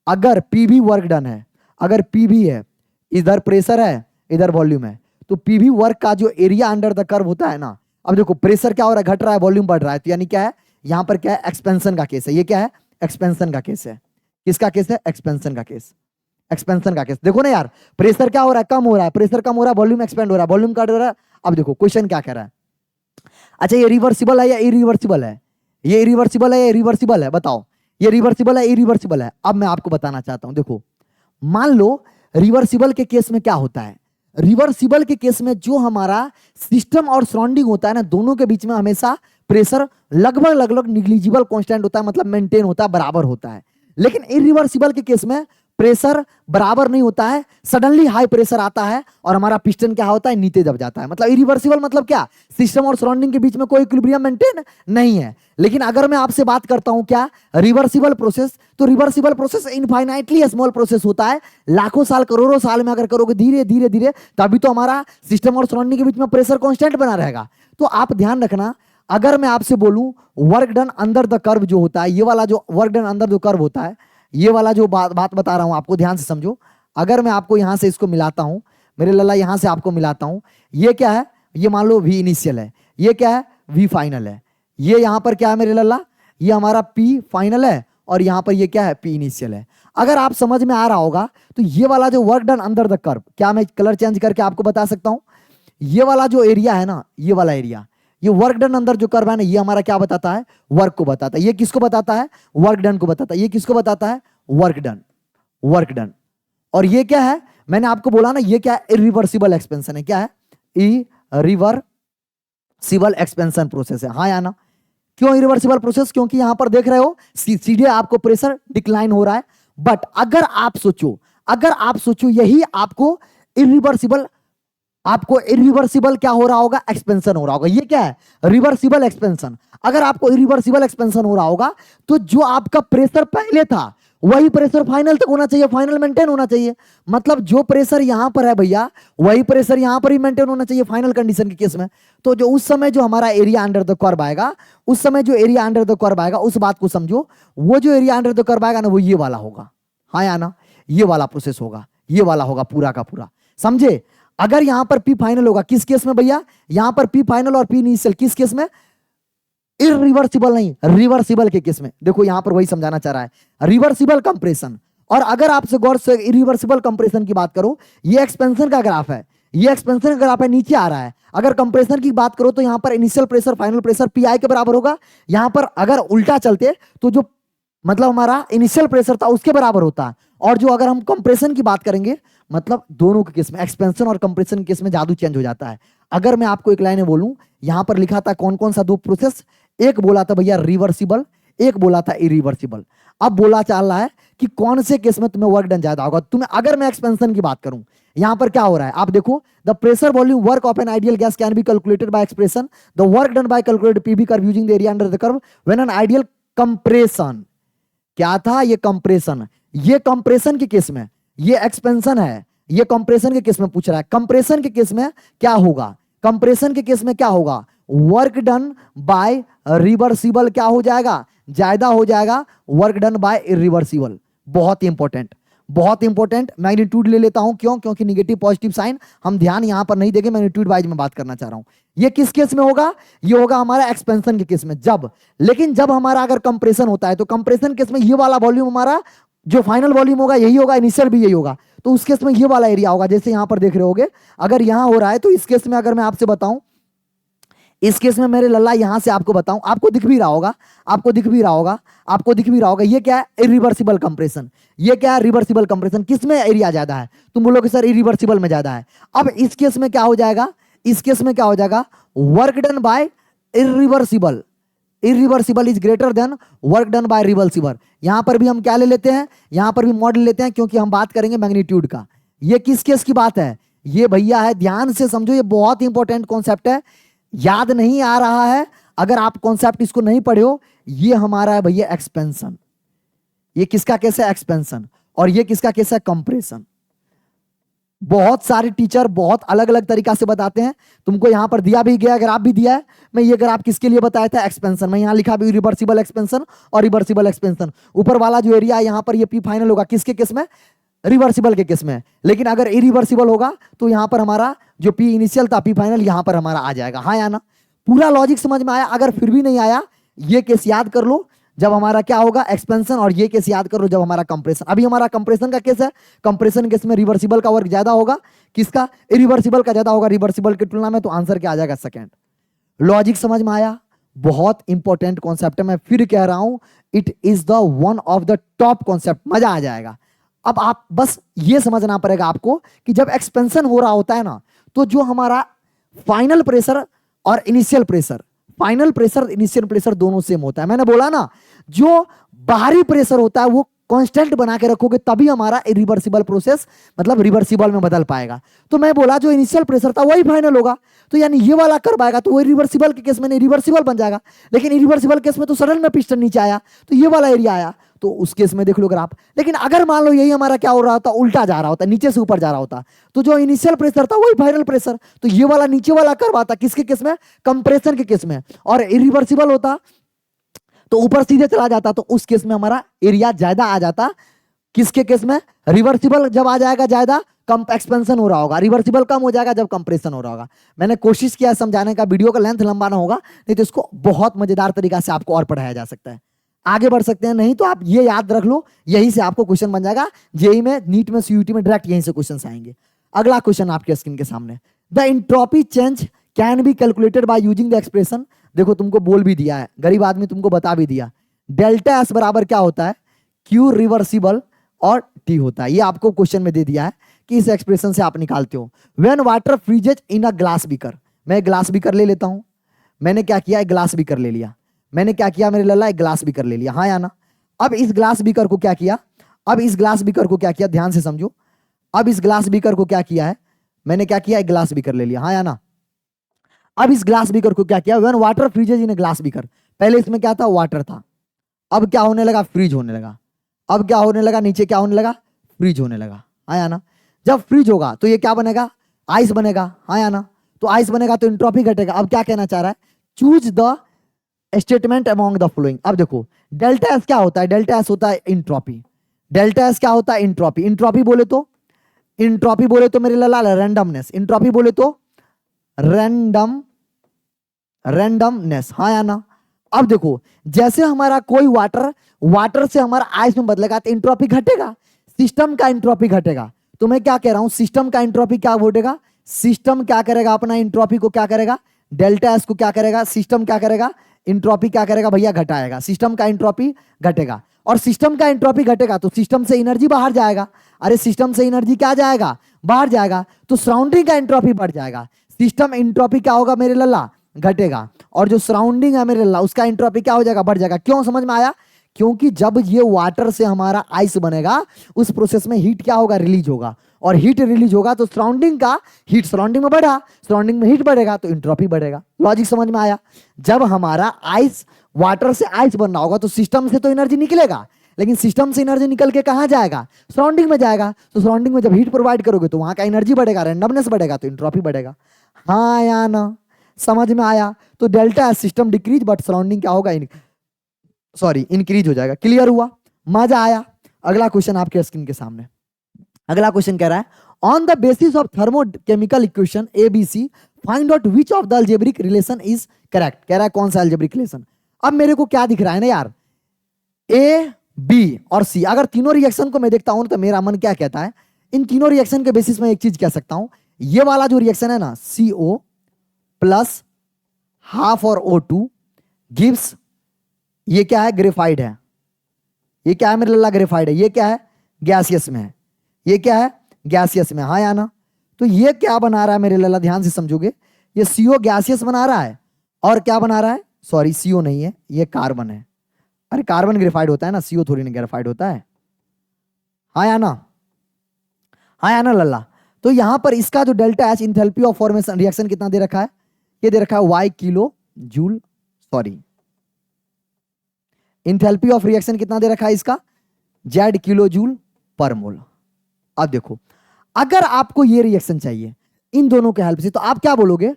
अगर पीवी वर्क डन है, अगर पीवी है, इधर प्रेशर है इधर वॉल्यूम है, तो पीवी वर्क का जो एरिया अंडर द कर्व होता है ना, अब देखो प्रेशर क्या हो रहा है, घट रहा है, वॉल्यूम बढ़ रहा है, तो यानी क्या है, यहां पर क्या है, एक्सपेंशन का केस है। ये क्या है, एक्सपेंशन का केस है। किसका केस है, एक्सपेंशन का केस, एक्सपेंशन का केस। देखो ना यार, प्रेशर क्या हो रहा है, कम हो रहा है, प्रेशर कम हो रहा है, वॉल्यूम एक्सपेंड हो रहा है, वॉल्यूम कट हो रहा है। अब देखो क्वेश्चन क्या कह रहा है, अच्छा ये रिवर्सिबल है या इरिवर्सिबल है, ये रिवर्सिबल है या रिवर्सिबल है, बताओ ये रिवर्सिबल है इरिवर्सिबल है। अब मैं आपको बताना चाहता हूं, देखो मान लो रिवर्सिबल के केस में क्या होता है, रिवर्सिबल के केस में जो हमारा सिस्टम और सराउंडिंग होता है ना, दोनों के बीच में हमेशा प्रेशर लगभग लगभग निग्लिजिबल कांस्टेंट होता है, मतलब मेंटेन होता है, बराबर होता है। लेकिन इरिवर्सिबल के केस में प्रेशर बराबर नहीं होता है, सडनली हाई प्रेशर आता है और हमारा पिस्टन क्या होता है, नीचे दब जाता है। मतलब इरिवर्सिबल मतलब क्या, सिस्टम और सराउंडिंग के बीच में कोई इक्विलिब्रियम मेंटेन नहीं है। लेकिन अगर मैं आपसे बात करता हूं क्या, रिवर्सिबल प्रोसेस, तो reversible process infinitely small process होता है, लाखों साल करोड़ों साल में अगर करोगे धीरे धीरे धीरे, तभी तो हमारा सिस्टम और सराउंडिंग के बीच में प्रेशर कांस्टेंट बना रहेगा। तो आप ध्यान रखना, अगर मैं आपसे बोलूं work done under the curve जो होता है, ये वाला जो work done under the curve होता है, ये वाला जो बात बता रहा हूं आपको, ध्यान से समझो। अगर मैं आपको यहां से इसको मिलाता हूं मेरे लल्ला, यहां से आपको मिलाता हूं, ये क्या है, ये मान लो वी इनिशियल है, ये क्या है, वी फाइनल है, ये यहां पर क्या है मेरे लल्ला, ये हमारा पी फाइनल है, और यहां पर ये क्या है, पी इनिशियल है। अगर आप समझ में आ रहा होगा तो ये वाला जो work done under the curve, क्या मैं कलर चेंज करके आपको बता सकता हूं, ये वाला जो एरिया है ना, ये वाला एरिया, ये वर्क डन अंदर जो कर्व है ना, ये हमारा क्या बताता है, वर्क को बताता है। ये किसको बताता है, वर्क डन को बताता है। ये किसको बताता है, वर्क डन, वर्क डन। और ये क्या है, मैंने आपको बोला ना, ये क्या है, इरिवर्सिबल एक्सपेंशन है। क्या है, इरिवर्सिबल एक्सपेंशन प्रोसेस है, हाँ या ना। क्यों इरिवर्सिबल प्रोसेस, क्योंकि यहां पर देख रहे हो सीधे आपको प्रेशर डिक्लाइन हो रहा है। बट अगर आप सोचो, अगर आप सोचो यही आपको इरिवर्सिबल, आपको इरिवर्सिबल क्या हो रहा होगा, एक्सपेंशन हो रहा होगा। ये क्या है, रिवर्सिबल एक्सपेंशन। अगर आपको इरिवर्सिबल एक्सपेंशन हो रहा होगा तो जो आपका प्रेशर पहले था वही प्रेशर फाइनल तक होना चाहिए, फाइनल मेंटेन होना चाहिए। मतलब जो प्रेशर यहां पर है भैया, वही प्रेशर यहां पर ही मेंटेन होना चाहिए फाइनल कंडीशन के केस में। तो जो उस समय जो हमारा एरिया अंडर द कर्व आएगा, उस समय जो एरिया अंडर द कर्व आएगा, उस बात को समझो, वो जो एरिया अंडर द कर्व आएगा ना, वो ये वाला होगा, हाँ या ना, ये वाला प्रोसेस होगा, ये वाला होगा पूरा का पूरा, समझे। अगर यहां पर पी फाइनल होगा, किस केस में भैया, यहां पर पी फाइनल और पी इनिशियल, किस केस में, इरिवर्सिबल नहीं, रिवर्सिबल के केस में। देखो यहां पर वही समझाना चाह रहा है, रिवर्सिबल कंप्रेशन। और अगर आपसे गौर से इरिवर्सिबल कंप्रेशन की बात करो, ये एक्सपेंशन का ग्राफ है, ये एक्सपेंशन का ग्राफ है, नीचे आ रहा है। अगर कंप्रेशन की बात करो तो यहां पर initial pressure final pressure P I के बराबर होगा। यहां पर अगर उल्टा चलते तो जो मतलब हमारा इनिशियल प्रेशर था उसके बराबर होता। और जो अगर हम कंप्रेशन की बात करेंगे, मतलब दोनों के केस में, एक्सपेंशन और कंप्रेशन के केस में जादू चेंज हो जाता है। अगर मैं आपको एक लाइन में बोलूं, यहां पर लिखा था कौन कौन सा दो प्रोसेस, एक बोला था भैया रिवर्सिबल, एक बोला था इरिवर्सिबल। अब बोला चल रहा है कि कौन से केस में तुम्हें वर्क डन ज्यादा होगा। तुम्हें अगर मैं एक्सपेंशन की बात करूं, यहां पर क्या हो रहा है आप देखो, the pressure volume work of an ideal gas can be calculated by expression the work done bye calculated PV curve using the area under the curve when an ideal compression. क्या था ये कंप्रेशन, ये कंप्रेशन के केस में, ये एक्सपेंशन है, ये कंप्रेशन के केस में पूछ रहा है। कंप्रेशन के केस में क्या होगा, कंप्रेशन के केस में क्या होगा, वर्क डन बाय रिवर्सिबल क्या हो जाएगा, ज्यादा हो जाएगा, वर्क डन बाय इरिवर्सिबल। बहुत इंपॉर्टेंट, बहुत इंपॉर्टेंट। मैग्नीट्यूड ले लेता हूं, क्यों, क्योंकि निगेटिव पॉजिटिव साइन हम ध्यान यहां पर नहीं देंगे, मैग्नीट्यूड वाइज में बात करना चाह रहा हूं। ये किस केस में होगा, ये होगा हमारा एक्सपेंशन के केस में। जब, लेकिन जब हमारा अगर कंप्रेशन होता है तो कंप्रेशन केस में ये वाला वॉल्यूम हमारा जो फाइनल वॉल्यूम होगा यही होगा, इनिशियल भी यही होगा, तो उस केस में ये वाला एरिया होगा। जैसे यहां पर देख रहे होगे, अगर यहां हो रहा है तो इस केस में अगर मैं आपसे बताऊं, इस केस में मेरे लल्ला यहां से आपको बताऊं, आपको दिख भी रहा होगा, आपको दिख भी रहा होगा, आपको दिख भी रहा होगा, ये क्या है, इरिवर्सिबल कंप्रेशन। ये क्या है, रिवर्सिबल कंप्रेशन। किसमें एरिया ज्यादा है, तुम बोलोगे सर इरिवर्सिबल में ज्यादा है। अब इस केस में क्या हो जाएगा, इस केस में क्या हो जाएगा, work done bye irreversible, irreversible is greater than work done bye reversible. यहां पर भी हम क्या ले लेते हैं, यहां पर भी मॉडल लेते हैं, क्योंकि हम बात करेंगे मैग्नीट्यूड का। ये किस केस की बात है, ये भैया है, ध्यान से समझो, ये बहुत इंपॉर्टेंट कॉन्सेप्ट है। याद नहीं आ रहा है अगर आप कॉन्सेप्ट इसको नहीं पढ़े हो, ये हमारा है भैया एक्सपेंशन। ये किसका केस है? एक्सपेंशन। और ये किसका केस है? कंप्रेशन। बहुत सारे टीचर बहुत अलग अलग तरीका से बताते हैं, तुमको यहां पर दिया भी गया, ग्राफ भी दिया है। मैं ये ग्राफ किसके लिए बताया था? एक्सपेंशन। मैं यहां लिखा भी रिवर्सिबल एक्सपेंशन और रिवर्सिबल एक्सपेंशन। ऊपर वाला जो एरिया है यहां पर, ये पी फाइनल होगा किसके केस में? रिवर्सिबल के केस में। लेकिन अगर इरिवर्सिबल होगा तो यहां पर हमारा जो पी इनिशियल था, पी फाइनल यहां पर हमारा आ जाएगा। हाँ या ना? पूरा लॉजिक समझ में आया? अगर फिर भी नहीं आया, ये केस याद कर लो जब हमारा क्या होगा? एक्सपेंशन। और ये केस याद कर लो जब हमारा कंप्रेशन। अभी हमारा कंप्रेशन का केस है। कंप्रेशन केस में रिवर्सिबल का वर्क ज्यादा होगा, किसका? इरिवर्सिबल का ज्यादा होगा रिवर्सिबल की तुलना में। तो आंसर क्या आ जाएगा? सेकंड। लॉजिक समझ में आया? बहुत इंपॉर्टेंट कॉन्सेप्ट है, मैं फिर कह रहा हूं, it is the one of the top concept. मजा आ जाएगा। अब आप बस ये समझना पड़ेगा आपको कि जब एक्सपेंशन हो रहा होता है ना, तो जो हमारा फाइनल प्रेशर और initial pressure, final pressure initial pressure दोनों सेम होता है। मैंने बोला ना, जो बाहरी प्रेशर होता है वो कांस्टेंट बना के रखोगे तभी हमारा रिवर्सिबल प्रोसेस मतलब रिवर्सिबल में बदल पाएगा। तो मैं बोला जो इनिशियल प्रेशर था वही फाइनल होगा, तो यानी ये वाला कर्व आएगा तो वही रिवर्सिबल के केस में रिवर्सिबल बन जाएगा। लेकिन इरिवर्सिबल केस में तो सडन में पिस्टन नीचे आया तो ये वाला एरिया आया, तो उस केस में देख लो ग्राफ। लेकिन अगर मान लो यही हमारा क्या हो रहा होता? उल्टा जा रहा होता, नीचे से ऊपर जा रहा होता, तो जो इनिशियल प्रेशर था वही फाइनल प्रेशर, तो ये वाला नीचे वाला कर्व आता किसके केस में? कंप्रेशन के केस में। और इरिवर्सिबल होता तो ऊपर सीधे चला जाता, तो उस केस में हमारा एरिया ज्यादा आ जाता। किसके केस में? रिवर्सिबल जब आ जाएगा ज्यादा, कम एक्सपेंशन हो रहा होगा। रिवर्सिबल कम हो जाएगा जब कंप्रेशन हो रहा होगा। मैंने कोशिश किया समझाने का, वीडियो का लेंथ लंबा ना होगा, नहीं तो इसको बहुत मजेदार तरीका से आपको और पढ़ाया जा सकता है। आगे बढ़ सकते हैं, नहीं तो आप ये याद रख लो, यही से आपको क्वेश्चन बन जाएगा। जेई में, नीट में, सीयूटी में डायरेक्ट यहीं से क्वेश्चन आएंगे। अगला क्वेश्चन आपके स्क्रीन के सामने, the entropy change can be calculated by using the expression. देखो तुमको बोल भी दिया है, गरीब आदमी तुमको बता भी दिया, डेल्टा एस बराबर क्या होता है? क्यू रिवर्सिबल और टी होता है। ये आपको क्वेश्चन में दे दिया है कि इस एक्सप्रेशन से आप निकालते हो। When water फ्रीजेज in a glass beaker, मैं ग्लास बीकर ले लेता हूं। मैंने क्या किया? एक ग्लास बीकर ले लिया। मैंने क्या किया मेरे लल्ला? एक ग्लास बीकर ले लिया। हाँ या ना? अब इस ग्लास बीकर को क्या किया? अब इस ग्लास बीकर को क्या किया? ध्यान से समझो। अब इस ग्लास बीकर को क्या किया है? मैंने क्या किया? एक ग्लास बीकर ले लिया। हाँ या ना? अब इस ग्लास बीकर को क्या किया? When water फ्रीजेज in a glass beaker, पहले इसमें क्या था? वाटर था। अब क्या होने लगा? फ्रीज होने लगा। अब क्या होने लगा? नीचे क्या होने लगा? फ्रीज होने लगा। हाँ या ना? जब फ्रीज होगा तो ये क्या बनेगा? आइस बनेगा। हाँ या ना? तो आइस बनेगा तो एंट्रोपी घटेगा। अब क्या कहना चाह रहा है? Choose the statement among the following. अब देखो डेल्टा एस क्या होता है? डेल्टा एस होता है एंट्रोपी। डेल्टा एस क्या होता है? एंट्रोपी। एंट्रोपी बोले तो, एंट्रोपी बोले तो मेरे लाल रैंडमनेस। एंट्रोपी बोले तो रैंडमनेस। हाँ या ना? अब देखो जैसे हमारा कोई वाटर से हमारा आइस में बदलेगा तो एंट्रोपी घटेगा, सिस्टम का एंट्रोपी घटेगा। तो मैं क्या कह रहा हूं? सिस्टम का एंट्रोपी क्या घटेगा? सिस्टम क्या करेगा? अपना एंट्रोपी को क्या करेगा? डेल्टा एस को क्या करेगा? सिस्टम क्या करेगा? एंट्रोपी क्या करेगा भैया? घटाएगा। सिस्टम का एंट्रोपी घटेगा, और सिस्टम का एंट्रोपी घटेगा तो सिस्टम से एनर्जी बाहर जाएगा। अरे सिस्टम से एनर्जी क्या जाएगा? बाहर जाएगा, तो सराउंडिंग का एंट्रोपी बढ़ जाएगा। सिस्टम एंट्रोपी क्या होगा मेरे लल्ला? घटेगा। और जो सराउंडिंग है मेरे लल्ला, उसका एंट्रोपी क्या हो जाएगा? बढ़ जाएगा। क्यों? समझ में आया? क्योंकि जब ये वाटर से हमारा आइस बनेगा, उस प्रोसेस में हीट क्या होगा? रिलीज होगा, और हीट रिलीज होगा तो सराउंडिंग का हीट सराउंडिंग में बढ़ा, सराउंडिंग में हीट बढ़ेगा तो एंट्रोपी बढ़ेगा। लॉजिक समझ में आया? जब हमारा आइस, वाटर से आइस बनना होगा तो सिस्टम से तो एनर्जी निकलेगा, लेकिन सिस्टम से एनर्जी निकल के कहां जाएगा? सराउंडिंग में जाएगा। तो सराउंडिंग में जब हीट प्रोवाइड करोगे तो वहां का एनर्जी बढ़ेगा, रैंडमनेस बढ़ेगा, तो एंट्रोपी बढ़ेगा। हाँ या ना? समझ में आया? तो delta system decrease but surrounding क्या होगा? इंक्रीज हो जाएगा। क्लियर हुआ? मजा आया? अगला क्वेश्चन आपके स्क्रीन के सामने। अगला क्वेश्चन कह रहा है, on the basis of thermochemical equation ABC find out which of the algebraic relation is correct. कह रहा है कौन सा अलजेब्रिक रिलेशन। अब मेरे को क्या दिख रहा है ना यार, A, B और C, अगर तीनों रिएक्शन को मैं देखता हूं तो मेरा मन क्या कहता है, इन तीनों रिएक्शन के बेसिस में एक चीज कह सकता हूं, ये वाला जो रिएक्शन है ना, CO प्लस हाफ और O2 गिव्स, ये क्या है? ग्रेफाइड है। ये क्या है मेरे लल्ला? ग्रेफाइड है। ये क्या है? गैसियस में है। ये क्या है? गैसियस में। हाँ या ना? तो ये क्या बना रहा है मेरे लल्ला? ध्यान से समझोगे, ये CO गैसियस बना रहा है, और क्या बना रहा है? सॉरी, CO नहीं है, ये कार्बन है। अरे कार्बन ग्रेफाइड होता है ना, CO थोड़ी ना ग्रेफाइड होता है। हाँ या ना? हाँ या ना लल्ला? तो यहां पर इसका जो delta H enthalpy of formation reaction कितना दे रखा है, ये दे रखा है y kilo joule, sorry enthalpy of reaction कितना दे रखा है इसका, z किलो जूल पर मोल। अब देखो अगर आपको ये रिएक्शन चाहिए इन दोनों के हेल्प से, तो आप क्या बोलोगे,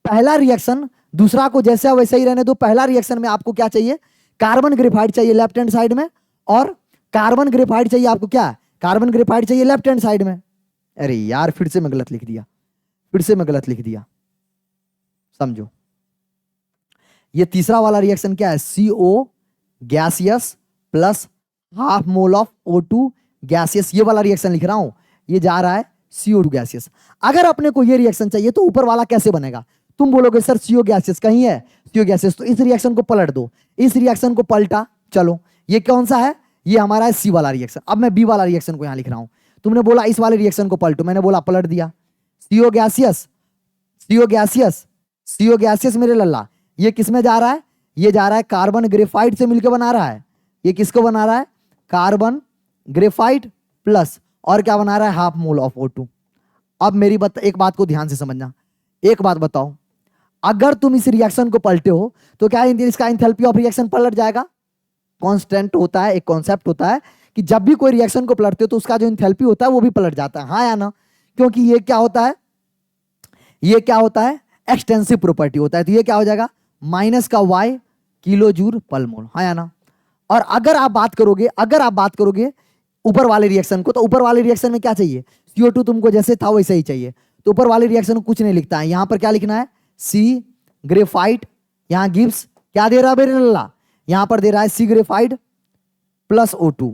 पहला रिएक्शन दूसरा को जैसा वैसा ही रहने दो। पहला रिएक्शन में आपको क्या चाहिए, कार्बन ग्रेफाइट चाहिए लेफ्ट हैंड साइड में, और कार्बन ग्रेफाइट चाहिए आपको क्या, कार्बन ग्रेफाइट चाहिए लेफ्ट हैंड साइड में। अरे यार फिर से मैं गलत लिख दिया, फिर से मैं गलत लिख दिया, समझो। ये तीसरा वाला रिएक्शन क्या है, CO gaseous plus half mole of O2 gaseous, ये वाला रिएक्शन लिख रहा हूं, ये जा रहा है CO2 गैसियस। अगर अपने को ये रिएक्शन चाहिए तो ऊपर वाला कैसे बनेगा, तुम बोलोगे सर CO गैसियस कहीं है, CO गैसियस, तो इस रिएक्शन को पलट दो, इस रिएक्शन को पलटा, चलो ये कौन सा है, ये हमारा है C वाला रिएक्शन। अब मैं B वाला रिएक्शन को यहां लिख रहा हूं, तुमने बोला इस वाले रिएक्शन को पलटो, मैंने बोला पलट दिया, CO gaseous, CO gaseous, CO gaseous मेरे लल्ला, ये किस में जा रहा है, ये जा रहा है कार्बन ग्रेफाइट से मिलकर बना रहा है, ये किसको बना रहा है, कार्बन ग्रेफाइट प्लस और क्या बना रहा है, हाफ मोल ऑफ O2। अब मेरी एक बात को ध्यान से समझना, एक बात बताओ, अगर तुम इस रिएक्शन को पलटे हो तो क्या इसका एंथैल्पी ऑफ रिएक्शन पलट जाएगा। कांस्टेंट होता है, एक कॉन्सेप्ट होता है कि जब भी कोई रिएक्शन को पलटते हो तो उसका जो एंथैल्पी होता है वो भी पलट जाता है, हाँ या ना, क्योंकि ये क्या होता है, ये क्या होता है, एक्सटेंसिव प्रॉपर्टी होता है। तो ये क्या हो जाएगा, माइनस का y किलो जूल पर मोल, हाँ या ना। और अगर आप बात करोगे ऊपर वाले रिएक्शन को, तो ऊपर वाले रिएक्शन में क्या चाहिए, CO2 तुमको जैसे था वैसे ही चाहिए, तो ऊपर वाले रिएक्शन को कुछ नहीं लिखता है, यहां पर क्या लिखना है, C ग्रेफाइट, यहां गिब्स क्या दे रहा है मेरे लल्ला, यहां पर दे रहा है C graphite plus O2,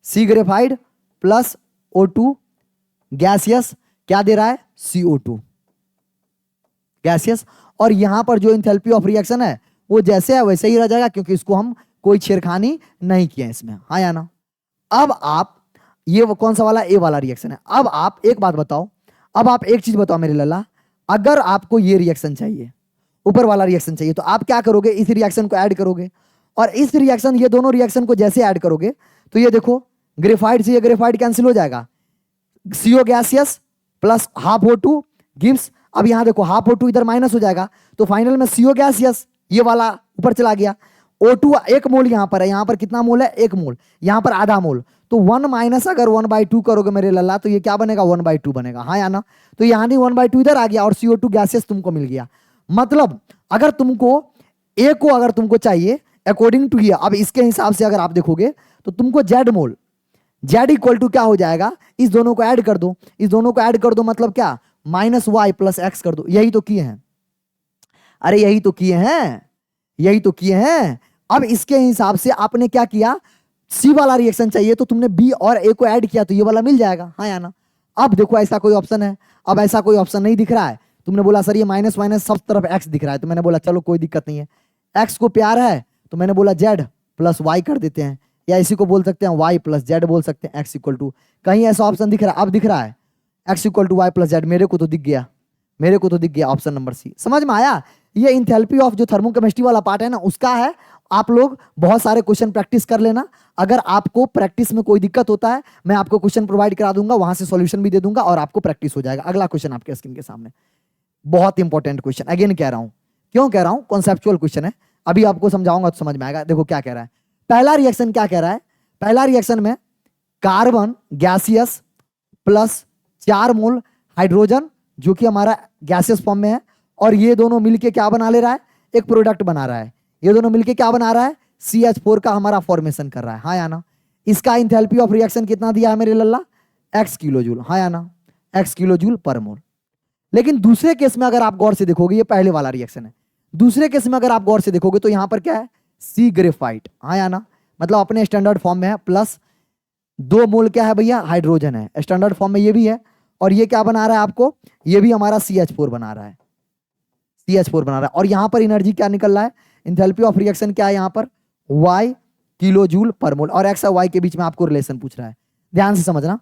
C graphite plus O2 gaseous, क्या दे रहा है, CO2 गैसियस। और यहां पर जो एंथैल्पी ऑफ रिएक्शन है वो जैसे है वैसे ही रह जाएगा, क्योंकि इसको हम कोई छेड़खानी नहीं किए इसमें, हाँ या ना। अब आप ये कौन सा वाला, ए वाला रिएक्शन है। अब आप एक बात बताओ, अब आप एक चीज बताओ मेरे लल्ला, अगर आपको ये रिएक्शन चाहिए, ऊपर वाला रिएक्शन चाहिए, तो आप क्या करोगे, इस रिएक्शन को ऐड करोगे, और इस रिएक्शन, ये दोनों रिएक्शन को जैसे ऐड करोगे तो ये देखो ग्रेफाइट से ये ग्रेफाइट कैंसिल हो जाएगा, CO gaseous plus half O2 gives, अब यहां देखो हाफ O2 इधर माइनस हो जाएगा, तो फाइनल में CO गैसियस ये वाला ऊपर चला गया, O2 1 मोल यहां पर है, यहां पर कितना मोल है, 1 मोल, यहां पर आधा मोल, तो 1 माइनस अगर 1/2 करोगे मेरे लल्ला तो ये क्या बनेगा, 1/2 बनेगा, हाँ या ना। तो यहां नहीं 1/2 इधर आ गया और CO2 गैसेस तुमको मिल गया। मतलब अगर तुमको A को अगर तुमको चाहिए अकॉर्डिंग टू ये, अब इसके हिसाब से अगर आप देखोगे तो तुमको Z mole, Z equal to क्या हो जाएगा, इस दोनों को ऐड कर दो, इस दोनों को ऐड कर दो, मतलब क्या, -y + x कर दो, यही तो किए हैं, अरे यही तो किए हैं, यही तो किए हैं। अब इसके हिसाब से आपने क्या किया, C वाला रिएक्शन चाहिए तो तुमने B और A को ऐड किया तो ये वाला मिल जाएगा, हाँ या ना। अब देखो ऐसा कोई ऑप्शन है, अब ऐसा कोई ऑप्शन नहीं दिख रहा है, तुमने बोला सर ये माइनस माइनस सब तरफ x दिख रहा है, तो मैंने बोला चलो कोई दिक्कत नहीं है, x को प्यार है तो मैंने बोला z + y कर देते हैं, या इसी को बोल सकते हैं y + z बोल सकते हैं, x = कहीं ऐसा ऑप्शन दिख रहा है, अब दिख रहा है x = y + z, मेरे को तो दिख गया, मेरे को तो दिख गया ऑप्शन नंबर C। समझ में आया, ये इंथैल्पी ऑफ जो थर्मोकेमिस्ट्री वाला पार्ट है ना उसका है। आप लोग बहुत सारे क्वेश्चन प्रैक्टिस कर लेना, अगर आपको प्रैक्टिस में कोई दिक्कत होता है मैं आपको क्वेश्चन प्रोवाइड करा दूंगा, वहां से सॉल्यूशन भी दे दूंगा और आपको प्रैक्टिस हो जाएगा। अगला क्वेश्चन आपके स्क्रीन के सामने, बहुत इंपॉर्टेंट क्वेश्चन, अगेन कह रहा हूं, क्यों कह रहा हूं, कॉन्सेप्चुअल क्वेश्चन है, अभी आपको समझाऊंगा तो समझ में आएगा। देखो क्या कह रहा है, पहला रिएक्शन क्या कह रहा है, पहला रिएक्शन में कार्बन गैसियस प्लस 4 मोल हाइड्रोजन जो कि हमारा गैसियस फॉर्म में है, और ये दोनों मिलके क्या बना ले रहा है, एक प्रोडक्ट बना रहा है, ये दोनों मिलके क्या बना रहा है, CH4 का हमारा फॉर्मेशन कर रहा है, हाँ या ना। इसका एंथैल्पी ऑफ रिएक्शन कितना दिया है मेरे लल्ला, x किलो जूल, हाँ या ना, x किलो जूल पर मोल। लेकिन दूसरे केस में अगर आप गौर से देखोगे, ये पहले वाला रिएक्शन है, दूसरे केस में अगर आप गौर से देखोगे तो यहां पर क्या है, C ग्रेफाइट, हाँ या ना, मतलब अपने स्टैंडर्ड फॉर्म में है, प्लस 2 मोल क्या है भैया, हाइड्रोजन है, स्टैंडर्ड फॉर्म में ये भी है, और ये क्या बना रहा है आपको, ये भी हमारा CH4 बना रहा है, CH4 बना रहा है, और यहां पर एनर्जी क्या निकल रहा है, एंथैल्पी ऑफ रिएक्शन क्या है यहां पर, y किलो जूल पर मोल, और x और y के बीच में आपको रिलेशन पूछ रहा है। ध्यान से समझना,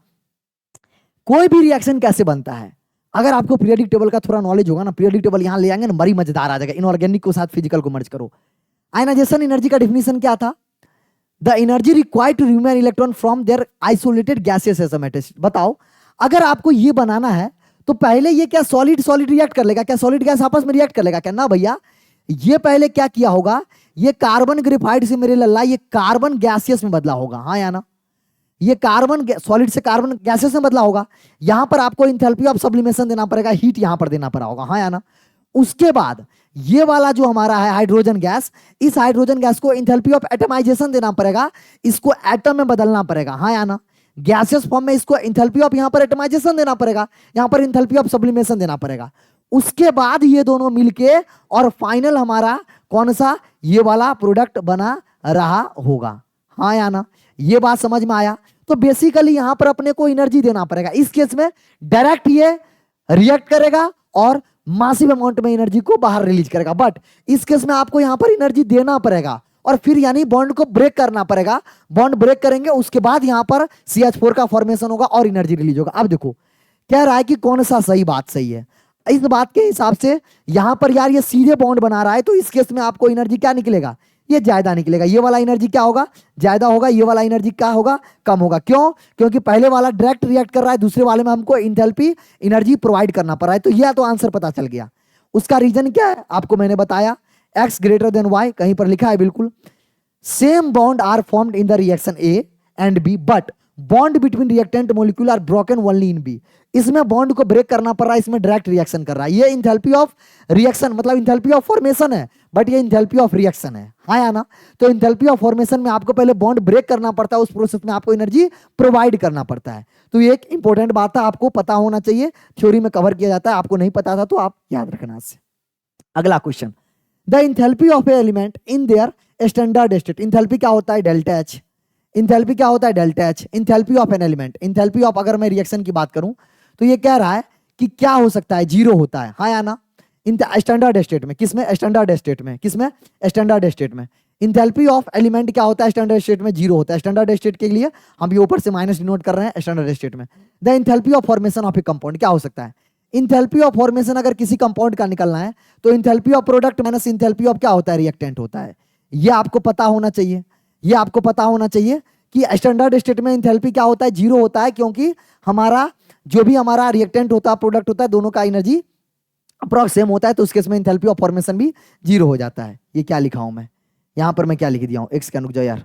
कोई भी रिएक्शन कैसे बनता है, अगर आपको पीरियोडिक टेबल का थोड़ा नॉलेज होगा ना, पीरियोडिक टेबल यहां ले आएंगे ना, बड़ी मजेदार आ जाएगा। इनऑर्गेनिक को साथ फिजिकल को मर्ज करो। आयनाइजेशन एनर्जी का डिफिनीशन क्या था, the energy required to remove an electron from their isolated gases as a material. बताओ अगर आपको ये बनाना है तो पहले ये क्या सॉलिड सॉलिड रिएक्ट कर लेगा क्या, सॉलिड गैस आपस में रिएक्ट कर लेगा क्या, ना भैया। ये पहले क्या किया होगा, ये कार्बन ग्रेफाइट से मेरे लल्ला ये कार्बन गैसियस में बदला होगा, हाँ या ना। ये कार्बन सॉलिड से कार्बन गैसेस में बदला होगा। यहां पर आपको इंथैल्पी ऑफ सब्लिमेशन देना पड़ेगा, हीट यहां पर देना पड़ा होगा, हाँ या ना। उसके बाद ये वाला जो हमारा है हाइड्रोजन गैस, इस हाइड्रोजन गैस को इंथैल्पी ऑफ एटमाइजेशन देना पड़ेगा, इसको एटम में बदलना पड़ेगा, हाँ या ना। गैसियस फॉर्म में इसको इंथैल्पी ऑफ यहां पर एटमाइजेशन देना पड़ेगा, यहां पर इंथैल्पी ऑफ सब्लिमेशन देना पड़ेगा। उसके बाद ये दोनों मिलके और फाइनल हमारा कौन सा ये वाला प्रोडक्ट बना रहा होगा, हाँ या ना। ये बात समझ में आया। तो बेसिकली यहां पर अपने को एनर्जी देना पड़ेगा। इस केस में डायरेक्ट ये रिएक्ट करेगा और मासिव अमाउंट में एनर्जी को बाहर रिलीज करेगा, बट इस केस में आपको यहां पर एनर्जी देना पड़ेगा और फिर यानी बॉन्ड को ब्रेक करना पड़ेगा। बॉन्ड ब्रेक करेंगे उसके बाद यहां पर CH4 का फॉर्मेशन होगा और एनर्जी रिलीज होगा। अब देखो कह रहा है कि कौन सा सही बात सही है। इस बात के हिसाब से यहां पर यार ये सीधे बॉन्ड बना रहा है, तो इस केस में आपको एनर्जी क्या निकलेगा, ये ज्यादा निकलेगा। ये वाला एनर्जी क्या होगा, ज्यादा होगा। ये वाला एनर्जी क्या होगा, कम होगा। क्यों, क्योंकि पहले वाला डायरेक्ट रिएक्ट कर रहा है, दूसरे वाले में हमको इंथैल्पी एनर्जी प्रोवाइड करना पड़ रहा है। तो यह तो आंसर पता चल गया। उसका रीजन क्या है आपको मैंने बताया, x ग्रेटर देन y, कहीं पर लिखा है बिल्कुल। Same bond are formed in the reaction A and B, but bond between reactant molecule are broken only in B। इसमें बॉन्ड को ब्रेक करना पड़ रहा है, इसमें डायरेक्ट रिएक्शन कर रहा है। ये इंथैल्पी ऑफ रिएक्शन मतलब इंथैल्पी ऑफ फॉर्मेशन है, बट ये इंथैल्पी ऑफ रिएक्शन है, हाँ या ना। तो इंथैल्पी ऑफ फॉर्मेशन में आपको पहले बॉन्ड ब्रेक करना पड़ता है, उस प्रोसेस में आपको एनर्जी प्रोवाइड करना पड़ता है। तो ये एक इंपॉर्टेंट बात है, आपको पता होना चाहिए, थ्योरी में कवर किया जाता है। आपको नहीं पता था तो आप याद रखना से। अगला question, the enthalpy of A element in their standard state. Enthalpy क्या होता है, डेल्टा एच। इंथैल्पी क्या होता है, delta H. Enthalpy of an element, enthalpy of अगर मैं रिएक्शन की बात करूं तो ये कह रहा है कि क्या हो सकता है, जीरो होता है, हाँ या ना। स्टैंडर्ड स्टेट में, किसमें, स्टैंडर्ड स्टेट में, किसमें, स्टैंडर्ड स्टेट में। इंथैल्पी ऑफ एलिमेंट क्या होता है, स्टैंडर्ड स्टेट में जीरो होता है। स्टैंडर्ड स्टेट के लिए हम ये ऊपर से माइनस डिनोट कर रहे हैं स्टैंडर्ड स्टेट में। The enthalpy of formation of A compound क्या हो सकता है, इंथैल्पी ऑफ फॉर्मेशन अगर किसी कंपाउंड का निकलना है तो enthalpy of product minus enthalpy of क्या होता है, रिएक्टेंट होता है। ये आपको पता होना चाहिए, ये आपको पता होना चाहिए कि स्टैंडर्ड स्टेट में इंथैल्पी क्या होता है, जीरो होता है, क्योंकि हमारा जो भी हमारा रिएक्टेंट होता है, प्रोडक्ट होता है, दोनों का एनर्जी अप्रॉक्स सेम होता है। तो उस केस में इंथैल्पी ऑफ फॉर्मेशन भी जीरो हो जाता है। ये क्या लिखा हूं मैं, यहां पर मैं क्या लिख दिया हूं, एक सेकंड रुक जाओ यार,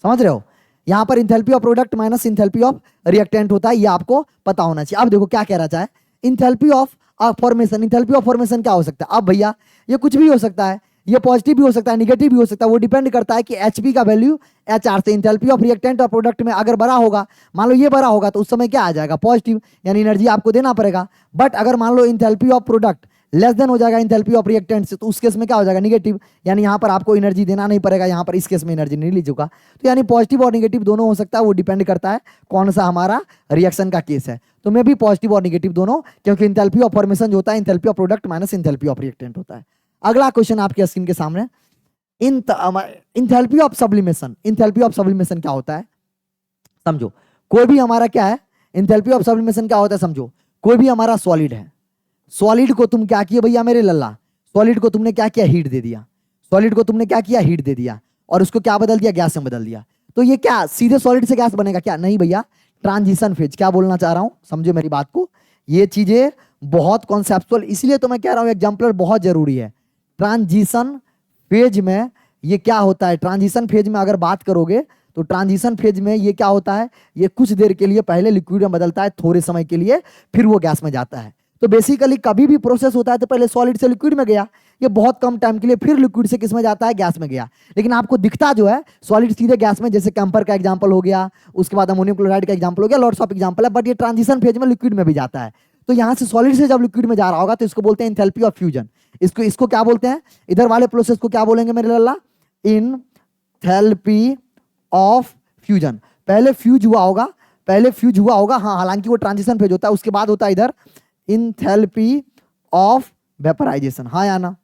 समझ रहे हो। यहां पर enthalpy of product minus enthalpy of reactant होता है, ये आपको पता होना चाहिए। अब देखो क्या कह रहा चाहे, enthalpy of formation. Enthalpy of formation क्या हो सकता है, अब भैया ये कुछ भी हो सकता है, ये पॉजिटिव भी हो सकता है, नेगेटिव भी हो सकता है। वो डिपेंड करता है कि Hp का वैल्यू HR से। इंथैल्पी ऑफ रिएक्टेंट और प्रोडक्ट में अगर बड़ा होगा, मान लो ये बड़ा होगा, तो उस समय क्या आ जाएगा, पॉजिटिव, यानी एनर्जी आपको देना पड़ेगा। बट अगर मान लो enthalpy of product less than हो जाएगा इंथैल्पी ऑफ रिएक्टेंट से, तो उस केस में क्या हो जाएगा, निगेटिव, यानी यहाँ पर आपको एनर्जी देना नहीं पड़ेगा, यहाँ पर इस केस में एनर्जी नहीं रिलीज होगा। तो यानी पॉजिटिव और निगेटिव दोनों हो सकता है, वो डिपेंड करता है कौन सा हमारा रिएक्शन का केस है। तो मैं भी पॉजिटिव और निगेटिव दोनों, क्योंकि इंथैल्पी ऑफ फॉर्मेशन जो होता है enthalpy of product minus enthalpy of reactant होता है। अगला क्वेश्चन आपके स्क्रीन के सामने, enthalpy of sublimation. Enthalpy of sublimation क्या होता है, समझो। कोई भी हमारा क्या है, इंथैल्पी ऑफ सब्लिमेशन क्या होता है, समझो। कोई भी हमारा सॉलिड है, सॉलिड को तुम क्या किए भैया मेरे लल्ला, सॉलिड को तुमने क्या किया, हीट दे दिया। सॉलिड को तुमने क्या किया, हीट दे दिया, और उसको क्या बदल दिया, गैस में बदल दिया। तो ये क्या सीधे सॉलिड से गैस बनेगा क्या, नहीं भैया, ट्रांजिशन फेज। क्या बोलना चाह रहा हूं, समझो मेरी बात को। ये चीजें बहुत कॉन्सेप्चुअल, इसलिए तो मैं कह रहा हूं एग्जाम्पलर बहुत जरूरी है। ट्रांजिशन फेज में ये क्या होता है, ट्रांजिशन फेज में अगर बात करोगे तो ट्रांजिशन फेज में ये क्या होता है, ये कुछ देर के लिए पहले लिक्विड में बदलता है, थोड़े समय के लिए, फिर वो गैस में जाता है। तो बेसिकली कभी भी प्रोसेस होता है तो पहले सॉलिड से लिक्विड में गया, ये बहुत कम टाइम के लिए, फिर लिक्विड से किस में जाता है, गैस में गया। लेकिन आपको दिखता जो है सॉलिड सीधे गैस में, जैसे कैंपर का एग्जांपल हो गया, उसके बाद अमोनियम क्लोराइड का एग्जांपल हो गया, लॉट्स ऑफ एग्जांपल है। बट ये ट्रांजिशन फेज में लिक्विड में भी जाता है। तो यहां से सॉलिड से जब लिक्विड में जा रहा होगा तो इसको बोलते हैं इंथैल्पी ऑफ फ्यूजन। इसको क्या बोलते हैं, इधर वाले प्रोसेस को क्या बोलेंगे मेरे लल्ला, इंथैल्पी ऑफ फ्यूजन। पहले फ्यूज हुआ होगा, पहले फ्यूज हुआ होगा, हाँ, हालांकि वो ट्रांजिशन फेज होता है। उसके बाद होता है इधर इंथैल्पी ऑफ वेपराइजेशन, हाँ या ना,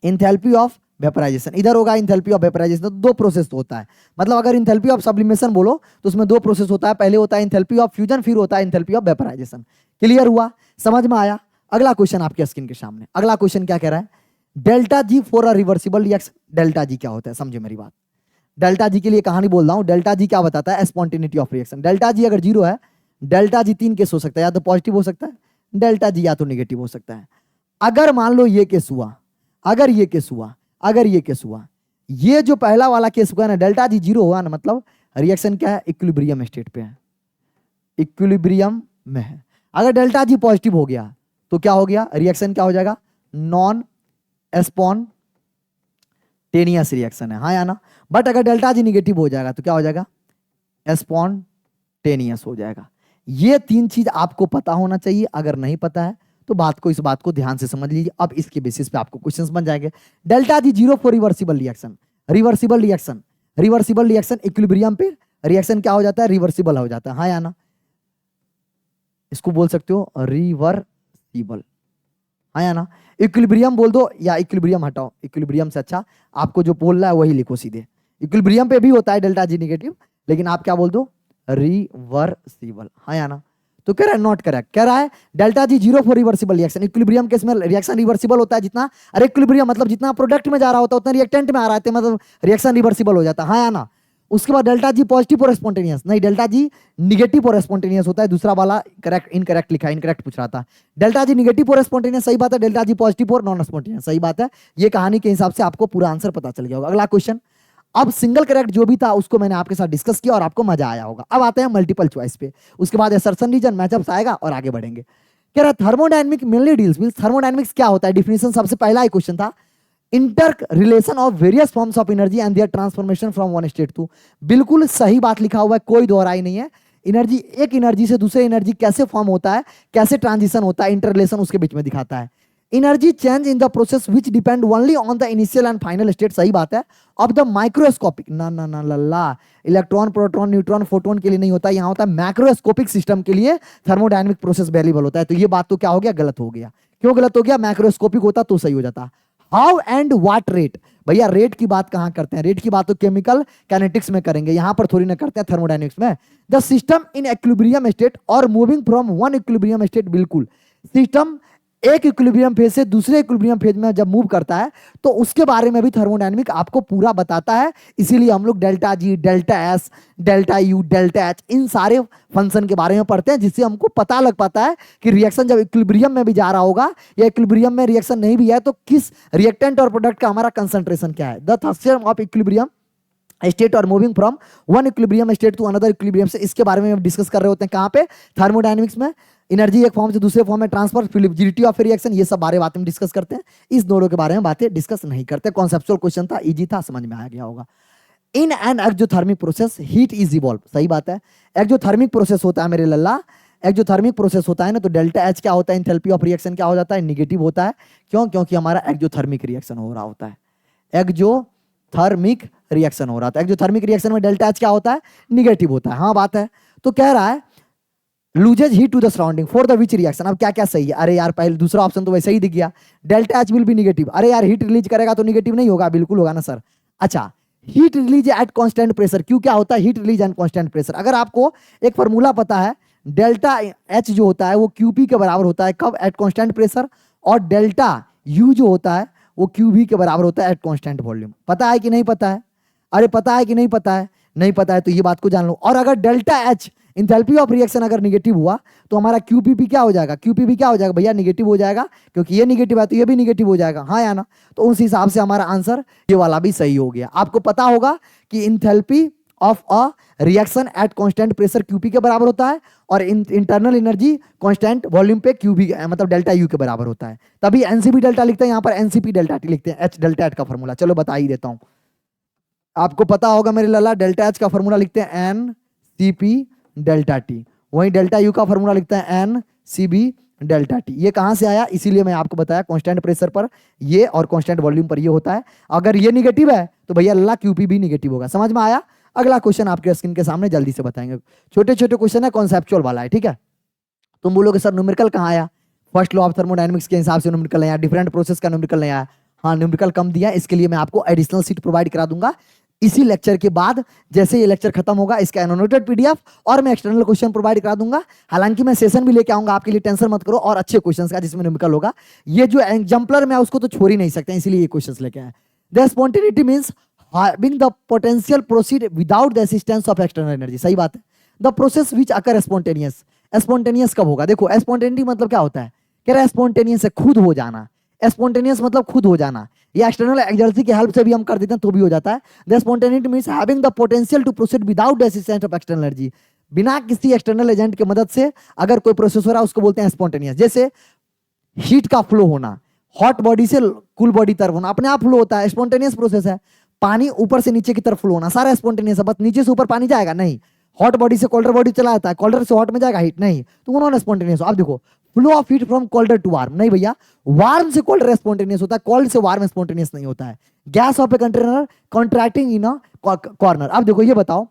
इंथैल्पी ऑफ वेपराइजेशन। इधर होगा इंथैल्पी ऑफ वेपराइजेशन। तो दो प्रोसेस होता है, मतलब अगर इंथैल्पी ऑफ सब्लिमेशन बोलो तो उसमें दो प्रोसेस होता है, पहले होता है इंथैल्पी ऑफ फ्यूजन, फिर होता है इंथैल्पी ऑफ वेपराइजेशन। क्लियर हुआ, समझ में आया। अगला क्वेश्चन आपके स्क्रीन के सामने, अगला क्वेश्चन क्या कह रहा है, delta G for a reversible reaction. Delta G क्या होता है, समझो मेरी बात। डेल्टा जी के लिए कहानी बोल रहा हूं। डेल्टा जी क्या बताता है? Spontaneity of reaction. Delta G अगर 0 है, डेल्टा जी 3 केस हो सकता है, या तो पॉजिटिव हो सकता है डेल्टा जी, या तो निगेटिव हो सकता है। अगर मान लो ये केस हुआ, अगर ये केस हुआ, अगर ये केस हुआ, ये जो पहला वाला केस हुआ ना, डेल्टा जी 0 हुआ ना, मतलब रिएक्शन क्या है? इक्विलिब्रियम स्टेट पे है, इक्विलिब्रियम में है। अगर डेल्टा जी पॉजिटिव हो गया तो क्या हो गया? रिएक्शन क्या हो जाएगा? नॉन स्पॉन्टेनियस रिएक्शन है, हाँ या ना। बट अगर डेल्टा जी निगेटिव हो जाएगा तो क्या हो जाएगा? स्पॉन्टेनियस हो जाएगा। ये 3 चीज आपको पता होना चाहिए। अगर नहीं पता है तो इस बात को ध्यान से समझ लीजिए। अब इसके बेसिस पे आपको क्वेश्चंस बन जाएंगे। Delta G 0 for reversible reaction, reversible reaction, reversible reaction equilibrium पे रिएक्शन क्या हो जाता है? रिवर्सिबल हो जाता है, हाँ या ना। इसको बोल सकते हो रिवर्सिबल, हाँ या ना। इक्विलिब्रियम बोल दो या इक्विलिब्रियम हटाओ, इक्विलिब्रियम से अच्छा आपको जो बोल रहा है वही लिखो सीधे। इक्विलिब्रियम पे भी होता है डेल्टा जी निगेटिव, लेकिन आप क्या बोल दो? रिवर्सिबल, हाँ या ना। तो कह रहा है नॉट करेक्ट, कह रहा है delta G 0 for reversible reaction. Equilibrium case में रिएक्शन रिवर्सिबल होता है जितना, अरे इक्विलिब्रियम मतलब जितना प्रोडक्ट में जा रहा होता है उतना रिएक्टेंट में आ रहा है, मतलब रिएक्शन रिवर्सिबल हो जाता है, हाँ या ना। उसके बाद डेल्टा जी पॉजिटिव और स्पॉन्टेनियस, नहीं डेल्टा जी निगेटिव और स्पॉन्टेनियस होता है। दूसरा वाला करेक्ट, इनकरेक्ट लिखा है, इनकरेक्ट पूछ रहा था। डेल्टा जी निगेटिव और स्पॉन्टेनियस सही बात है, डेल्टा जी पॉजिटिव और नॉन स्पॉन्टेनियस सही बात है। ये कहानी के हिसाब से आपको पूरा आंसर पता चल गया होगा। अगला क्वेश्चन, अब सिंगल करेक्ट जो भी था उसको मैंने आपके साथ डिस्कस किया और आपको मजा आया होगा। अब आते हैं मल्टीपल चॉइस पे, उसके बाद असर्शन रीजन, मैचअप्स आएगा और आगे बढ़ेंगे। कह रहा thermodynamic mainly deals with, thermodynamics क्या होता है? डिफिनेशन सबसे पहला ही क्वेश्चन था, inter relation of various forms of energy and their transformation from one state to. बिल्कुल सही बात लिखा हुआ है, कोई दोहराई नहीं है। एनर्जी, एक एनर्जी से दूसरे एनर्जी कैसे फॉर्म होता है, कैसे ट्रांजिशन होता है, इंटर रिलेशन उसके बीच में दिखाता है। Energy change in the process which depend only on the initial and final state, सही बात है। ऑफ द माइक्रोस्कोपिक, ना ना ना लल्ला, इलेक्ट्रॉन प्रोटॉन न्यूट्रॉन फोटोन के लिए नहीं होता, यहाँ होता है मैक्रोस्कोपिक सिस्टम के लिए थर्मोडायनेमिक प्रोसेस वैल्यूबल होता है। तो ये बात तो क्या हो गया? गलत हो गया। क्यों गलत हो गया? मैक्रोस्कोपिक होता तो सही हो जाता। हाउ एंड व्हाट रेट, भैया रेट की बात कहां करते हैं? रेट की बात तो केमिकल काइनेटिक्स में करेंगे, यहां पर थोड़ी ना करते हैं थर्मोडायनेमिक्स में। The system in equilibrium state और moving from one equilibrium state, बिल्कुल सिस्टम एक इक्विलिब्रियम फेज से दूसरे इक्विलिब्रियम फेज में जब मूव करता है तो उसके बारे में भी थर्मोडायनेमिक आपको पूरा बताता है। इसीलिए हम लोग delta G, delta S, delta U, delta H, इन सारे फंक्शन के बारे में पढ़ते हैं, जिससे हमको पता लग पाता है कि रिएक्शन जब इक्विलिब्रियम में भी जा रहा होगा या इक्विलिब्रियम में रिएक्शन नहीं भी है तो किस रिएक्टेंट और प्रोडक्ट का हमारा कंसंट्रेशन क्या है। The therm of equilibrium state और moving from one equilibrium state to another equilibrium से, इसके बारे में हम डिस्कस कर रहे होते हैं। कहां पे? थर्मोडायनेमिक्स में। एनर्जी एक फॉर्म से दूसरे फॉर्म में ट्रांसफर, फ्लूइडिटी ऑफ रिएक्शन, ये सब बारे बातें डिस्कस करते हैं। इस दोनों के बारे में बातें डिस्कस नहीं करते। कॉन्सेप्चुअल क्वेश्चन था, इजी था, समझ में आ गया होगा। In an exothermic process heat is evolve, सही बात है। एक्सोथर्मिक प्रोसेस होता है मेरे लल्ला, एक्सोथर्मिक प्रोसेस होता है ना, तो डेल्टा एच क्या होता है? एंथैल्पी ऑफ रिएक्शन क्या हो जाता है? निगेटिव होता है। क्यों? क्योंकि हमारा एक्सोथर्मिक रिएक्शन हो रहा होता है, एक्सोथर्मिक रिएक्शन हो रहा था। एक्सोथर्मिक रिएक्शन में डेल्टा एच क्या होता है? निगेटिव होता है, हाँ बात है। तो कह रहा है loses heat to the surrounding for the which reaction. अब क्या क्या सही है? अरे यार पहले दूसरा ऑप्शन तो वैसे ही दिख गया, delta H will be negative. अरे यार हीट रिलीज करेगा तो निगेटिव नहीं होगा? बिल्कुल होगा ना सर। अच्छा, heat release at constant pressure, क्यों क्या होता है heat release at constant pressure? अगर आपको एक फॉर्मूला पता है, डेल्टा एच जो होता है वो क्यूपी के बराबर होता है, कब? Eight constant pressure. और डेल्टा यू जो होता है वो क्यूबी के बराबर होता है एट कांस्टेंट वॉल्यूम। पता है कि नहीं पता है? अरे पता है कि नहीं पता है? नहीं पता है तो ये बात को जान लो। और अगर delta H enthalpy of reaction अगर निगेटिव हुआ तो हमारा क्यूपीपी क्या हो जाएगा? क्यूपीपी क्या हो जाएगा भैया? निगेटिव हो जाएगा, क्योंकि ये निगेटिव है तो ये भी निगेटिव हो जाएगा, हाँ या ना। तो उस हिसाब से हमारा आंसर ये वाला भी सही हो गया। आपको पता होगा कि enthalpy of a reaction at constant pressure QP के बराबर होता है और इंटरनल एनर्जी कांस्टेंट वॉल्यूम पे क्यूबी मतलब डेल्टा यू के बराबर होता है। तभी एनसीपी डेल्टा लिखते हैं, यहाँ पर एनसीपी डेल्टा टी लिखते हैं, एच डेल्टा एच का फॉर्मूला। चलो बता ही देता हूं, आपको पता होगा मेरे लल्ला, डेल्टा एच का फॉर्मूला लिखते हैं N C P delta T, वहीं डेल्टा यू का फॉर्मूला लिखते हैं N C B delta T. ये कहां से आया? इसीलिए मैं आपको बताया कांस्टेंट प्रेशर पर ये और कांस्टेंट वॉल्यूम पर ये होता है। अगर ये निगेटिव है तो भैया लल्ला क्यूपी भी निगेटिव होगा। समझ में आया? अगला क्वेश्चन आपके स्क्रीन के सामने जल्दी से बताएंगे, छोटे छोटे क्वेश्चन है, कॉन्सेप्चुअल वाला है, ठीक है। तुम बोलोगे सर न्यूमेरिकल कहाँ आया? फर्स्ट लॉ ऑफ थर्मोडायनेमिक्स के हिसाब से न्यूमेरिकल नहीं आया, डिफरेंट प्रोसेस का न्यूमेरिकल नहीं आया। हाँ न्यूमेरिकल कम दिया, इसके लिए मैं आपको एडिशनल सीट प्रोवाइड करा दूंगा इसी लेक्चर के बाद। जैसे ये लेक्चर खत्म होगा इसका एनोटेड पीडीएफ और मैं एक्सटर्नल क्वेश्चन प्रोवाइड करा दूंगा। हालांकि मैं सेशन भी लेके आऊंगा आपके लिए, टेंशन मत करो, और अच्छे क्वेश्चंस का जिसमें न्यूमेरिकल होगा। ये जो एग्जाम्पलर में उसको तो छोड़ ही नहीं सकते, इसीलिए ये क्वेश्चंस लेके आए। The spontaneity means having the potential proceed without the assistance of external energy। सही बात है। The process which occur spontaneous, spontaneous कब होगा? देखो स्पॉन्टेनिटी मतलब क्या होता है, कह रहा है स्पॉन्टेनियस है खुद हो जाना, स्पॉन्टेनियस मतलब खुद हो जाना, या एक्सटर्नल एनर्जी की हेल्प से भी हम कर देते हैं तो भी हो जाता है। The spontaneity means having the potential to proceed without the assistance of external energy, बिना किसी एक्सटर्नल एजेंट की मदद से अगर कोई प्रोसेस हो रहा है उसको बोलते हैं स्पॉन्टेनियस। जैसे हीट का फ्लो होना, हॉट बॉडी से कूल बॉडी तरफ होना, अपने आप फ्लो होता है, स्पॉन्टेनियस प्रोसेस है। पानी ऊपर से नीचे की तरफ फ्लो होना, सारा स्पॉन्टेनियस है, बस नीचे से ऊपर पानी जाएगा नहीं। हॉट बॉडी से कोल्डर बॉडी चला जाता है, कोल्डर से हॉट में जाएगा हीट नहीं, तो उन्होंने स्पॉन्टेनियस। अब देखो flow of heat from colder to warm, नहीं भैया, वार्म से कोल्डर स्पॉन्टेनियस होता है, कोल्ड से वार्म स्पॉन्टेनियस नहीं होता है। Gas off a container contracting in a corner. अब देखो ये बताओ,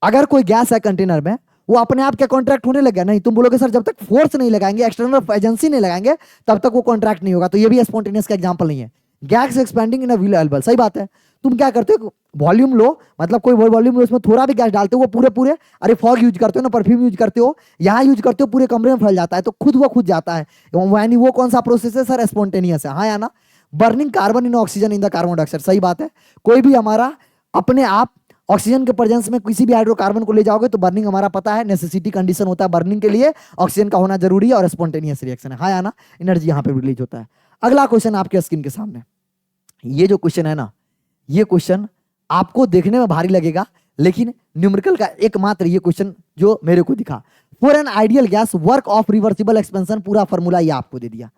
अगर कोई गैस है कंटेनर में, वो अपने आप क्या कॉन्ट्रैक्ट होने लगा? नहीं। तुम बोलोगे सर जब तक फोर्स नहीं लगाएंगे, एक्सटर्नल एजेंसी नहीं लगाएंगे, तब तक वो कॉन्ट्रैक्ट नहीं होगा, तो ये भी स्पॉन्टेनियस का एग्जांपल नहीं है। Gas expanding in a wheel, सही बात है। तुम क्या करते हो, वॉल्यूम लो, मतलब कोई वॉल्यूम लो, उसमें थोड़ा भी गैस डालते हो, वो पूरे पूरे, अरे फॉग यूज करते हो ना, परफ्यूम यूज करते हो, यहाँ यूज करते हो, पूरे कमरे में फैल जाता है, तो खुद वो खुद जाता है। यानी वो कौन सा प्रोसेस है सर? स्पॉन्टेनियस है। हाँ या ना? Burning carbon in oxygen in the carbon dioxide, सही बात है। कोई भी हमारा अपने आप ऑक्सीजन के प्रेजेंस में किसी भी हाइड्रोकार्बन को ले जाओगे तो बर्निंग हमारा पता है, नेसेसिटी कंडीशन होता है बर्निंग के लिए, ऑक्सीजन का होना जरूरी है और स्पॉन्टेनियस रिएक्शन है। हाँ या ना? एनर्जी यहाँ पे रिलीज होता है। अगला क्वेश्चन आपके स्क्रीन के सामने, ये जो क्वेश्चन है ना, ये क्वेश्चन आपको देखने में भारी लगेगा, लेकिन न्यूमेरिकल का एकमात्र ये क्वेश्चन जो मेरे को दिखा। For an ideal gas work of reversible expansion, पूरा फॉर्मूला ये आपको दे दिया।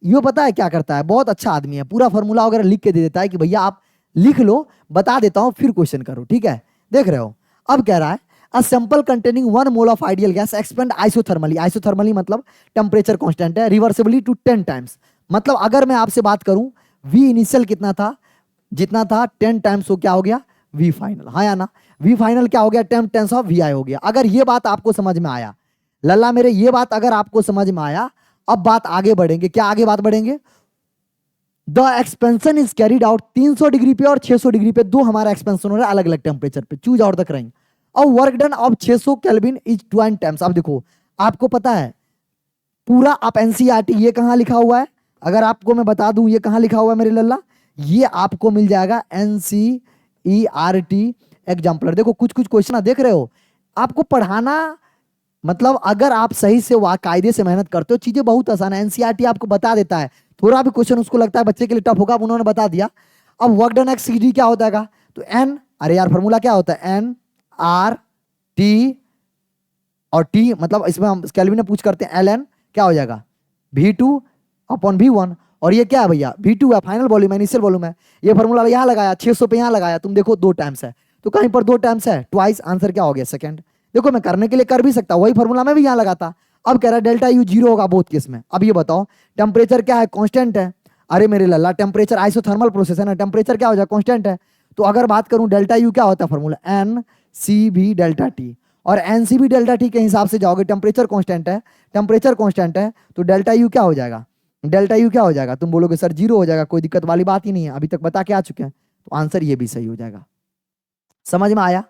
ये पता है क्या करता है, बहुत अच्छा आदमी है, पूरा फॉर्मूला वगैरह लिख के दे देता है कि भैया आप लिख लो, बता देता हूं फिर क्वेश्चन करो, ठीक है? देख रहे हो, अब कह रहा है a sample containing 1 mole of ideal gas expand isothermally, isothermally मतलब टेम्परेचर कांस्टेंट है, रिवर्सिबली टू 10 टाइम्स। मतलब अगर मैं आपसे बात करूं, वी इनिशियल कितना था, जितना था 10 टाइम्स, हो क्या हो गया? We final. हाँ या ना? वी फाइनल क्या हो गया? 10 टाइम्स ऑफ वी आई हो गया। अगर ये बात आपको समझ में आया लल्ला मेरे, ये बात अगर आपको समझ में आया, अब बात आगे बढ़ेंगे। क्या आगे बात बढ़ेंगे? The expansion is carried out 300 degree पे और 600 डिग्री पे, दो हमारा एक्सपेंशन हो रहा है अलग अलग टेम्परेचर पे, चूज आउट द करेंगे। और work done of 600 kelvin is 20 times. अब देखो, आपको पता है पूरा आप एनसीईआरटी, ये कहां लिखा हुआ है? अगर आपको मैं बता दूं ये कहां लिखा हुआ है मेरे लल्ला, ये आपको मिल जाएगा एनसीईआरटी एग्जाम्पलर। देखो कुछ कुछ क्वेश्चन देख रहे हो, आपको पढ़ाना मतलब अगर आप सही से कायदे से मेहनत करते हो, चीजें बहुत आसान है। एनसीईआरटी आपको बता देता है, थोड़ा भी क्वेश्चन उसको लगता है बच्चे के लिए टफ होगा, उन्होंने बता दिया। अब वर्क डन एक्स डी क्या होता है? तो एन, अरे यार फॉर्मूला क्या होता है? एन आर टी, और टी मतलब इसमें हम केल्विन में पूछ करते हैं, एल एन क्या हो जाएगा? V2 upon V1। और ये क्या है भैया? V2 है, फाइनल वॉल्यूम है, इनिशियल वॉल्यूम है। ये फॉर्मूला यहाँ लगाया, 600 पे यहाँ लगाया, तुम देखो 2 टाइम्स है, तो कहीं पर 2 टाइम्स है, ट्वाइस, आंसर क्या हो गया? सेकंड। देखो मैं करने के लिए कर भी सकता, वही फॉर्मूला में भी यहाँ लगाता। अब कह रहा है डेल्टा यू 0 होगा बोथ केस में। अब ये बताओ टेम्परेचर क्या है? कांस्टेंट है। अरे मेरे लल्ला, टेम्परेचर आइसोथर्मल प्रोसेस है ना, टेम्परेचर क्या हो जाए? कांस्टेंट है। तो अगर बात करूं डेल्टा यू क्या होता है formula? N C B delta T, और n C B delta T के हिसाब से जाओगे, टेम्परेचर कांस्टेंट है, टेम्परेचर कांस्टेंट है, तो डेल्टा यू क्या हो जाएगा? डेल्टा यू क्या हो जाएगा? तुम बोलोगे सर 0 हो जाएगा, कोई दिक्कत वाली बात ही नहीं है, अभी तक बता के आ चुके हैं, तो आंसर ये भी सही हो जाएगा। समझ में आया?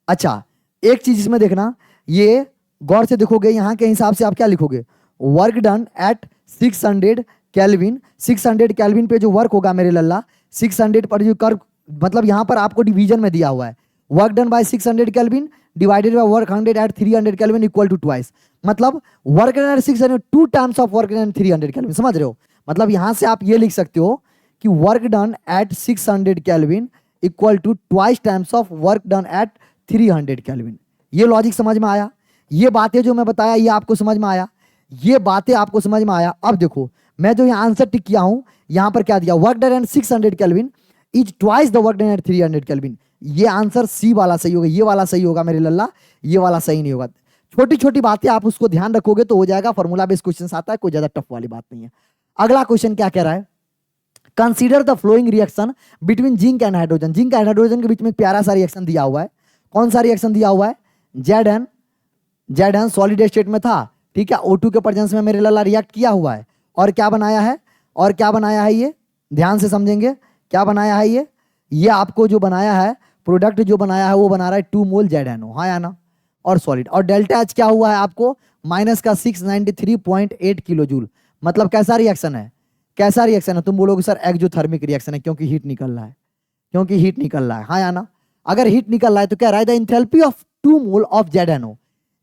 अच्छा एक चीज इसमें देखना, ये गौर से देखोगे, यहाँ के हिसाब से आप क्या लिखोगे? Work done at 600 kelvin, 600 kelvin पे जो वर्क होगा मेरे लल्ला, 600 पर जो कर्व, मतलब यहाँ पर आपको डिवीजन में दिया हुआ है, work done by 600 kelvin divided by work 100 at 300 kelvin equal to twice. मतलब work done at 600, 2 times of work done 300 kelvin. समझ रहे हो? मतलब यहाँ से आप ये लिख सकते हो कि work done at 600 kelvin equal to twice times of work done at 300 kelvin. ये लॉजिक समझ में आया? ये बातें जो मैं बताया ये आपको समझ में आया? ये बातें आपको समझ में आया? अब देखो मैं जो यहाँ आंसर टिक किया हूं, यहाँ पर क्या दिया? Work done at 600 kelvin is twice the work done at 300 kelvin. ये आंसर सी वाला सही होगा, ये वाला सही होगा मेरे लल्ला, ये वाला सही नहीं होगा। छोटी छोटी बातें आप उसको ध्यान रखोगे तो हो जाएगा, फॉर्मूला बेस्ड क्वेश्चन आता है, कोई ज्यादा टफ वाली बात नहीं है। अगला क्वेश्चन क्या कह रहा है? Consider the flowing reaction between zinc and hydrogen. Zinc and hydrogen के बीच में एक प्यारा सा रिएक्शन दिया हुआ है। कौन सा रिएक्शन दिया हुआ है? जेड एन सॉलिड स्टेट में था, ठीक है, O2 के प्रेजेंस में मेरे लल्ला रिएक्ट किया हुआ है, और क्या बनाया है? और क्या बनाया है? ये ध्यान से समझेंगे, क्या बनाया है? ये आपको जो बनाया है, प्रोडक्ट जो बनाया है वो बना रहा है 2 मोल ZnO, हाँ या ना, और सॉलिड। और डेल्टा एच क्या हुआ है आपको? माइनस का 693.8 किलो जूल। मतलब कैसा रिएक्शन है? कैसा रिएक्शन है? तुम बोलोगे सर एक्सोथर्मिक रिएक्शन है, क्योंकि हीट निकल रहा है। क्योंकि हीट निकल रहा है, हाँ या ना। अगर हीट निकल रहा है तो कह रहा है the enthalpy of 2 mole of ZnO,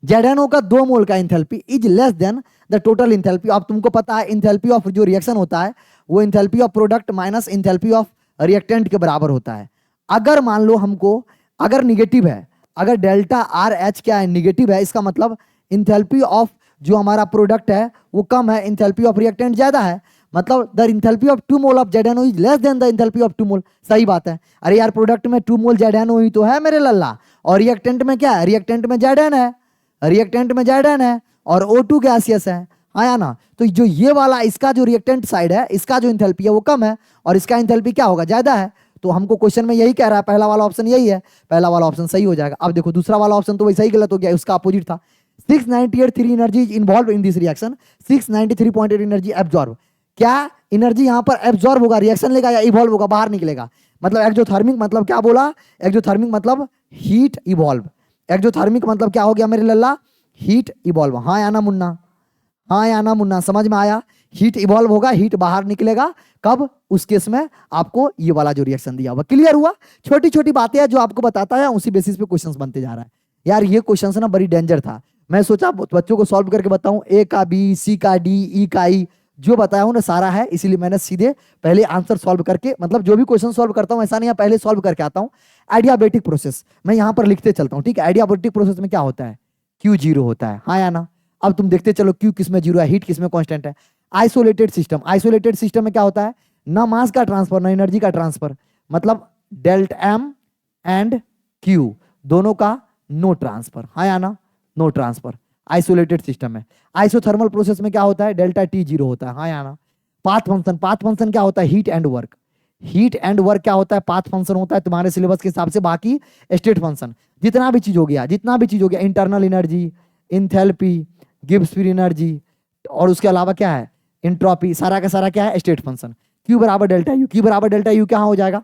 ZnO का 2 मोल का enthalpy is less than the total enthalpy. अब तुमको पता है इंथैल्पी ऑफ जो रिएक्शन होता है वो enthalpy of product minus enthalpy of reactant के बराबर होता है। अगर मान लो हमको अगर निगेटिव है, अगर डेल्टा आर एच क्या है, निगेटिव है, इसका मतलब इंथैल्पी ऑफ जो हमारा प्रोडक्ट है वो कम है, इंथैल्पी ऑफ रिएक्टेंट ज्यादा है, मतलब the enthalpy of 2 mole of ZnO is less than the enthalpy of 2 मोल। सही बात है। अरे यार प्रोडक्ट में 2 मोल ZnO ही तो है मेरे लल्ला, और रिएक्टेंट में क्या है, रिएक्टेंट में Zn है, रिएक्टेंट में Zn है और O2 गैसियस है, हाँ या ना। तो जो ये वाला इसका जो रिएक्टेंट साइड है इसका जो इंथैल्पी है वो कम है और इसका इंथैल्पी क्या होगा, ज्यादा है। तो हमको क्वेश्चन में यही कह रहा है, पहला वाला ऑप्शन यही है, पहला वाला ऑप्शन सही हो जाएगा। अब देखो दूसरा वाला ऑप्शन तो वैसा ही गलत हो गया, उसका अपोजिट था। 698 energy is involve in this reaction, 693.8 energy absorb. क्या एनर्जी यहाँ पर एब्जॉर्ब होगा, रिएक्शन लेगा या इवॉल्व होगा, बाहर निकलेगा। मतलब एक्सोथर्मिक मतलब क्या बोला, एक्सोथर्मिक मतलब हीट इवॉल्व, एक्सोथर्मिक मतलब क्या हो गया मेरे लल्ला, हीट इवॉल्व। हाँ या ना मुन्ना, हाँ या ना मुन्ना, समझ में आया। हीट इवॉल्व होगा, हीट बाहर निकलेगा, कब, उस केस में आपको ये वाला जो रिएक्शन दिया हुआ। क्लियर हुआ। छोटी छोटी बातें हैं जो आपको बताता है, उसी बेसिस पे क्वेश्चंस बनते जा रहा है। यार ये क्वेश्चन ना बड़ी डेंजर था, मैं सोचा बच्चों को सॉल्व करके बताऊं, ए का बी, सी का डी, ई का ई, जो बताया हूं ना सारा है, इसीलिए मैंने सीधे पहले आंसर सॉल्व करके, मतलब जो भी क्वेश्चन सॉल्व करता हूं ऐसा नहीं है पहले सॉल्व करके आता हूं। एडियाबेटिक प्रोसेस मैं यहां पर लिखते चलता हूं, ठीक है। एडियाबेटिक प्रोसेस में क्या होता है, Q 0 होता है, हाँ या ना। अब तुम देखते चलो Q किसमें 0 है, हीट किसमें कांस्टेंट है। आइसोलेटेड सिस्टम, आइसोलेटेड सिस्टम में क्या होता है, ना मास का ट्रांसफर ना एनर्जी का ट्रांसफर, मतलब डेल्टा M एंड Q दोनों का नो ट्रांसफर, हाँ या ना, नो ट्रांसफर आइसोलेटेड सिस्टम है। आइसोथर्मल प्रोसेस में क्या होता है, डेल्टा T 0 होता है, हाँ या ना। पाथ फंक्शन, पाथ फंक्शन क्या होता है, heat and work, heat and work क्या होता है, पाथ फंक्शन होता है तुम्हारे सिलेबस के हिसाब से। बाकी स्टेट फंक्शन जितना भी चीज हो गया, जितना भी चीज हो गया, internal energy, enthalpy, Gibbs free energy, और उसके अलावा क्या है, एंट्रोपी, सारा का सारा क्या है, स्टेट फंक्शन। Q बराबर डेल्टा यू, Q बराबर डेल्टा यू कहाँ हो जाएगा,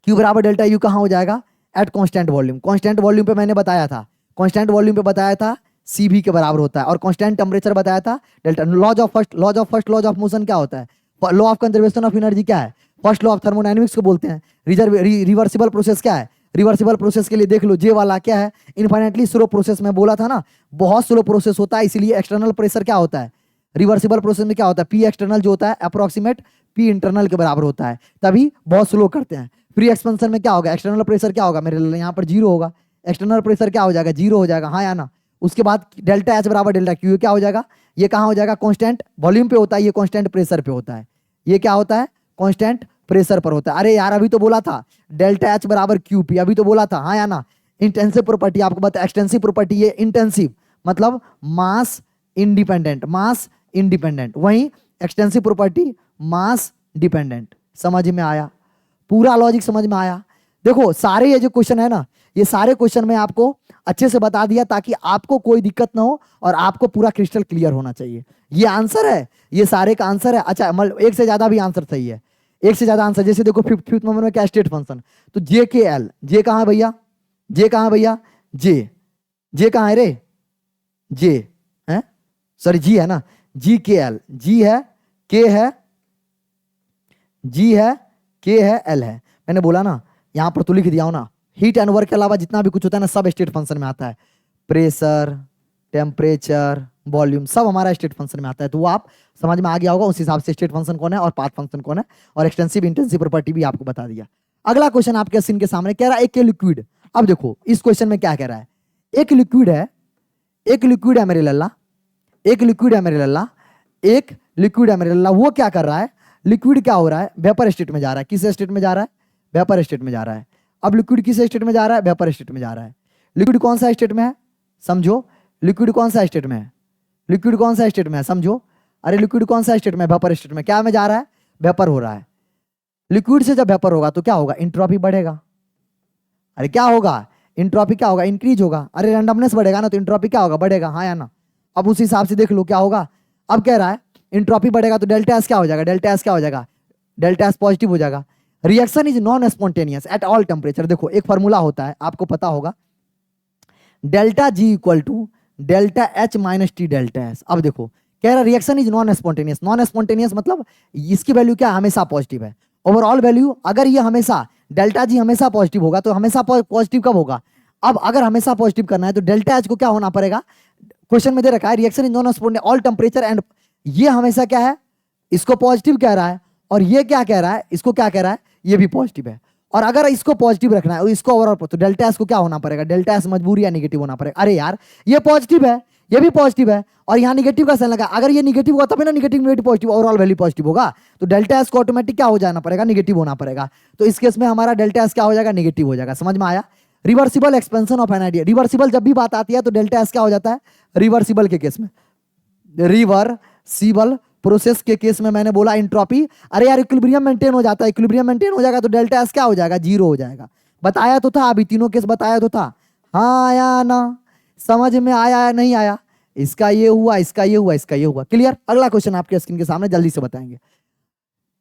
Q बराबर डेल्टा यू कहाँ हो जाएगा, at constant volume. Constant volume पे मैंने बताया था, कांस्टेंट वॉल्यूम पे बताया था CV के बराबर होता है, और कांस्टेंट टेम्परेचर बताया था delta. Laws of laws of motion क्या होता है, law of conservation of energy क्या है, फर्स्ट लॉ ऑफ थर्मोडायनेमिक्स को बोलते हैं। रिवर्सिबल प्रोसेस क्या है, रिवर्सिबल प्रोसेस के लिए देख लो जे वाला क्या है, इनफाइनेटली स्लो प्रोसेस। में बोला था ना बहुत स्लो प्रोसेस होता है, इसीलिए एक्सटर्नल प्रेशर क्या होता है, रिवर्सिबल प्रोसेस में क्या होता है, P एक्सटर्नल जो होता है अप्रोक्सीमेट P इंटरनल के बराबर होता है, तभी बहुत स्लो करते हैं। फ्री एक्सपेंशन में क्या होगा, एक्सटर्नल प्रेशर क्या होगा मेरे लिए, यहाँ पर 0 होगा, एक्सटर्नल प्रेशर क्या हो जाएगा, 0 हो जाएगा, हाँ या ना। उसके बाद डेल्टा H बराबर डेल्टा Q क्या हो जाएगा, ये कहाँ हो जाएगा, कांस्टेंट वॉल्यूम पे होता है, ये कांस्टेंट प्रेशर पे होता है, ये क्या होता है, कांस्टेंट प्रेशर पर होता है। अरे यार अभी तो बोला था डेल्टा H बराबर QP, अभी तो बोला था, हाँ या ना। इंटेंसिव प्रॉपर्टी आपको बता, एक्सटेंसिव प्रॉपर्टी, ये इंटेंसिव मतलब मास इंडिपेंडेंट, मास इंडिपेंडेंट, वहीं एक्सटेंसिव प्रॉपर्टी मास डिपेंडेंट। समझ में आया, पूरा लॉजिक समझ में आया। देखो सारे ये जो क्वेश्चन है ना, ये सारे क्वेश्चन मैं आपको अच्छे से बता दिया ताकि आपको कोई दिक्कत ना हो और आपको पूरा क्रिस्टल क्लियर होना चाहिए। ये आंसर है, ये सारे का आंसर है। अच्छा एक से ज्यादा भी आंसर सही है, एक से ज्यादा आंसर। जैसे देखो फिफ्थ नंबर में क्या, स्टेट फंक्शन, तो JKL, जे कहाँ है भैया, जे कहाँ है भैया, जे कहाँ है रे, जे है, सॉरी जी है ना, GKL, जी है, के है, जी है, के है, एल है। मैंने बोला ना यहां पर तो लिख दिया हूं ना, हीट एंड वर्क के अलावा जितना भी कुछ होता है ना सब स्टेट फंक्शन में आता है। प्रेशर, टेम्परेचर, वॉल्यूम सब हमारा स्टेट फंक्शन में आता है। तो वो आप समझ में आ गया होगा उस हिसाब से स्टेट फंक्शन कौन है और पाथ फंक्शन कौन है, और एक्सटेंसिव इंटेंसिव प्रॉपर्टी भी आपको बता दिया। अगला क्वेश्चन आपके स्क्रीन के सामने कह रहा है एक लिक्विड। अब देखो इस क्वेश्चन में क्या कह रहा है, एक लिक्विड है, एक लिक्विड है मेरे लल्ला, एक लिक्विड है मेरे लल्ला, एक लिक्विड है मेरे लल्ला। वो क्या कर रहा है, लिक्विड क्या हो रहा है, वेपर स्टेट में जा रहा है। किस स्टेट में जा रहा है, वेपर स्टेट में जा रहा है। अब लिक्विड किस स्टेट में जा रहा है, वेपर स्टेट में जा रहा है। लिक्विड कौन सा स्टेट में है, समझो, लिक्विड कौन सा स्टेट में है, लिक्विड कौन सा स्टेट में है, समझो। अरे लिक्विड कौन सा स्टेट में, वेपर स्टेट में। क्या में जा रहा है, वेपर हो रहा है। लिक्विड से जब वेपर होगा तो क्या होगा, एंट्रोपी बढ़ेगा। अरे क्या होगा, एंट्रोपी क्या होगा, इंक्रीज होगा। अरे रैंडमनेस बढ़ेगा ना तो एंट्रोपी क्या होगा, बढ़ेगा, हाँ या ना। अब उस हिसाब से देख लो क्या होगा। अब कह रहा है एंट्रोपी बढ़ेगा तो डेल्टा एस क्या हो जाएगा, डेल्टा एस क्या हो जाएगा, डेल्टा एस पॉजिटिव हो जाएगा। Reaction is non spontaneous at all temperature. देखो एक फॉर्मूला होता है आपको पता होगा, delta G equal to delta H minus T delta S. अब देखो कह रहा reaction is non spontaneous, non spontaneous मतलब इसकी वैल्यू क्या हमेशा पॉजिटिव है। ओवरऑल वैल्यू अगर ये हमेशा डेल्टा जी हमेशा पॉजिटिव होगा, तो हमेशा पॉजिटिव कब होगा? अब अगर हमेशा पॉजिटिव करना है तो डेल्टा एच को क्या होना पड़ेगा? क्वेश्चन में दे रखा है reaction in non spontaneous all temperature and, ये हमेशा क्या है? इसको पॉजिटिव कह रहा है, और ये क्या कह रहा है? इसको क्या कह रहा है? ये भी पॉजिटिव है। और अगर इसको पॉजिटिव रखना है और इसको ओवरऑल, तो डेल्टा एस को क्या होना पड़ेगा? डेल्टा एस मजबूरी या निगेटिव होना पड़ेगा। अरे यार ये पॉजिटिव है, ये भी पॉजिटिव है, और यहाँ निगेटिव का साइन लगा, अगर ये निगेटिव होगा तब ना negative negative positive overall value positive होगा, तो डेल्टा एस को ऑटोमेटिक क्या हो जाना पड़ेगा? निगेटिव होना पड़ेगा। तो इस केस में हमारा डेल्टा एस क्या हो जाएगा? निगेटिव हो जाएगा। समझ में आया? Reversible expansion of an idea, reversible जब भी बात आती है तो डेल्टा एस क्या हो जाता है? रिवर्सिबल के केस में, रिवर्सिबल प्रोसेस के केस में मैंने बोला एंट्रोपी, अरे यार इक्विलिब्रियम मेंटेन हो जाता है, इक्विलिब्रियम मेंटेन हो जाएगा तो डेल्टा एस क्या हो जाएगा? जीरो हो जाएगा। बताया तो था, अभी तीनों केस बताया तो था। हाँ आया ना? समझ में आया या नहीं आया? इसका ये हुआ, इसका ये हुआ, इसका ये हुआ। क्लियर? अगला क्वेश्चन आपके स्क्रीन के सामने जल्दी से बताएंगे।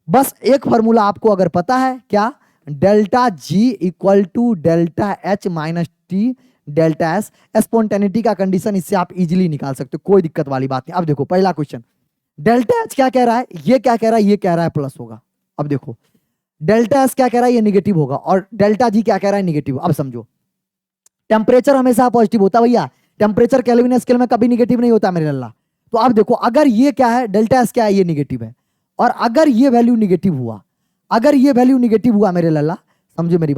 बस एक फॉर्मूला आपको अगर पता है, क्या? Delta G equal to delta H minus T delta S, spontaneity का कंडीशन, इससे आप इजीली निकाल सकते हो, कोई दिक्कत वाली बात नहीं। अब देखो पहला क्वेश्चन, डेल्टा एच क्या कह रहा है? ये क्या कह रहा है? ये कह रहा है प्लस होगा। अब देखो डेल्टा एस क्या कह रहा है? ये निगेटिव होगा, और डेल्टा जी क्या कह रहा है? निगेटिव। अब समझो, टेम्परेचर हमेशा पॉजिटिव होता है भैया, टेम्परेचर केल्विन स्केल में कभी निगेटिव नहीं होता मेरे लल्ला। तो अब देखो, अगर ये क्या है? डेल्टा एस क्या है? ये निगेटिव है, और अगर ये वैल्यू निगेटिव हुआ, अगर ये वैल्यू निगेटिव हुआ मेरे लल्ला, समझो मेरी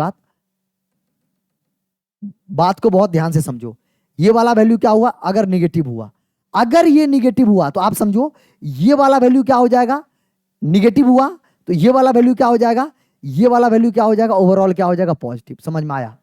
बात को बहुत ध्यान से समझो। ये वाला वैल्यू क्या हुआ? अगर निगेटिव हुआ, अगर ये निगेटिव हुआ तो आप समझो ये वाला वैल्यू क्या हो जाएगा? निगेटिव हुआ तो ये वाला वैल्यू क्या हो जाएगा? ये वाला वैल्यू क्या हो जाएगा? ओवरऑल क्या हो जाएगा? पॉजिटिव। समझ में आया?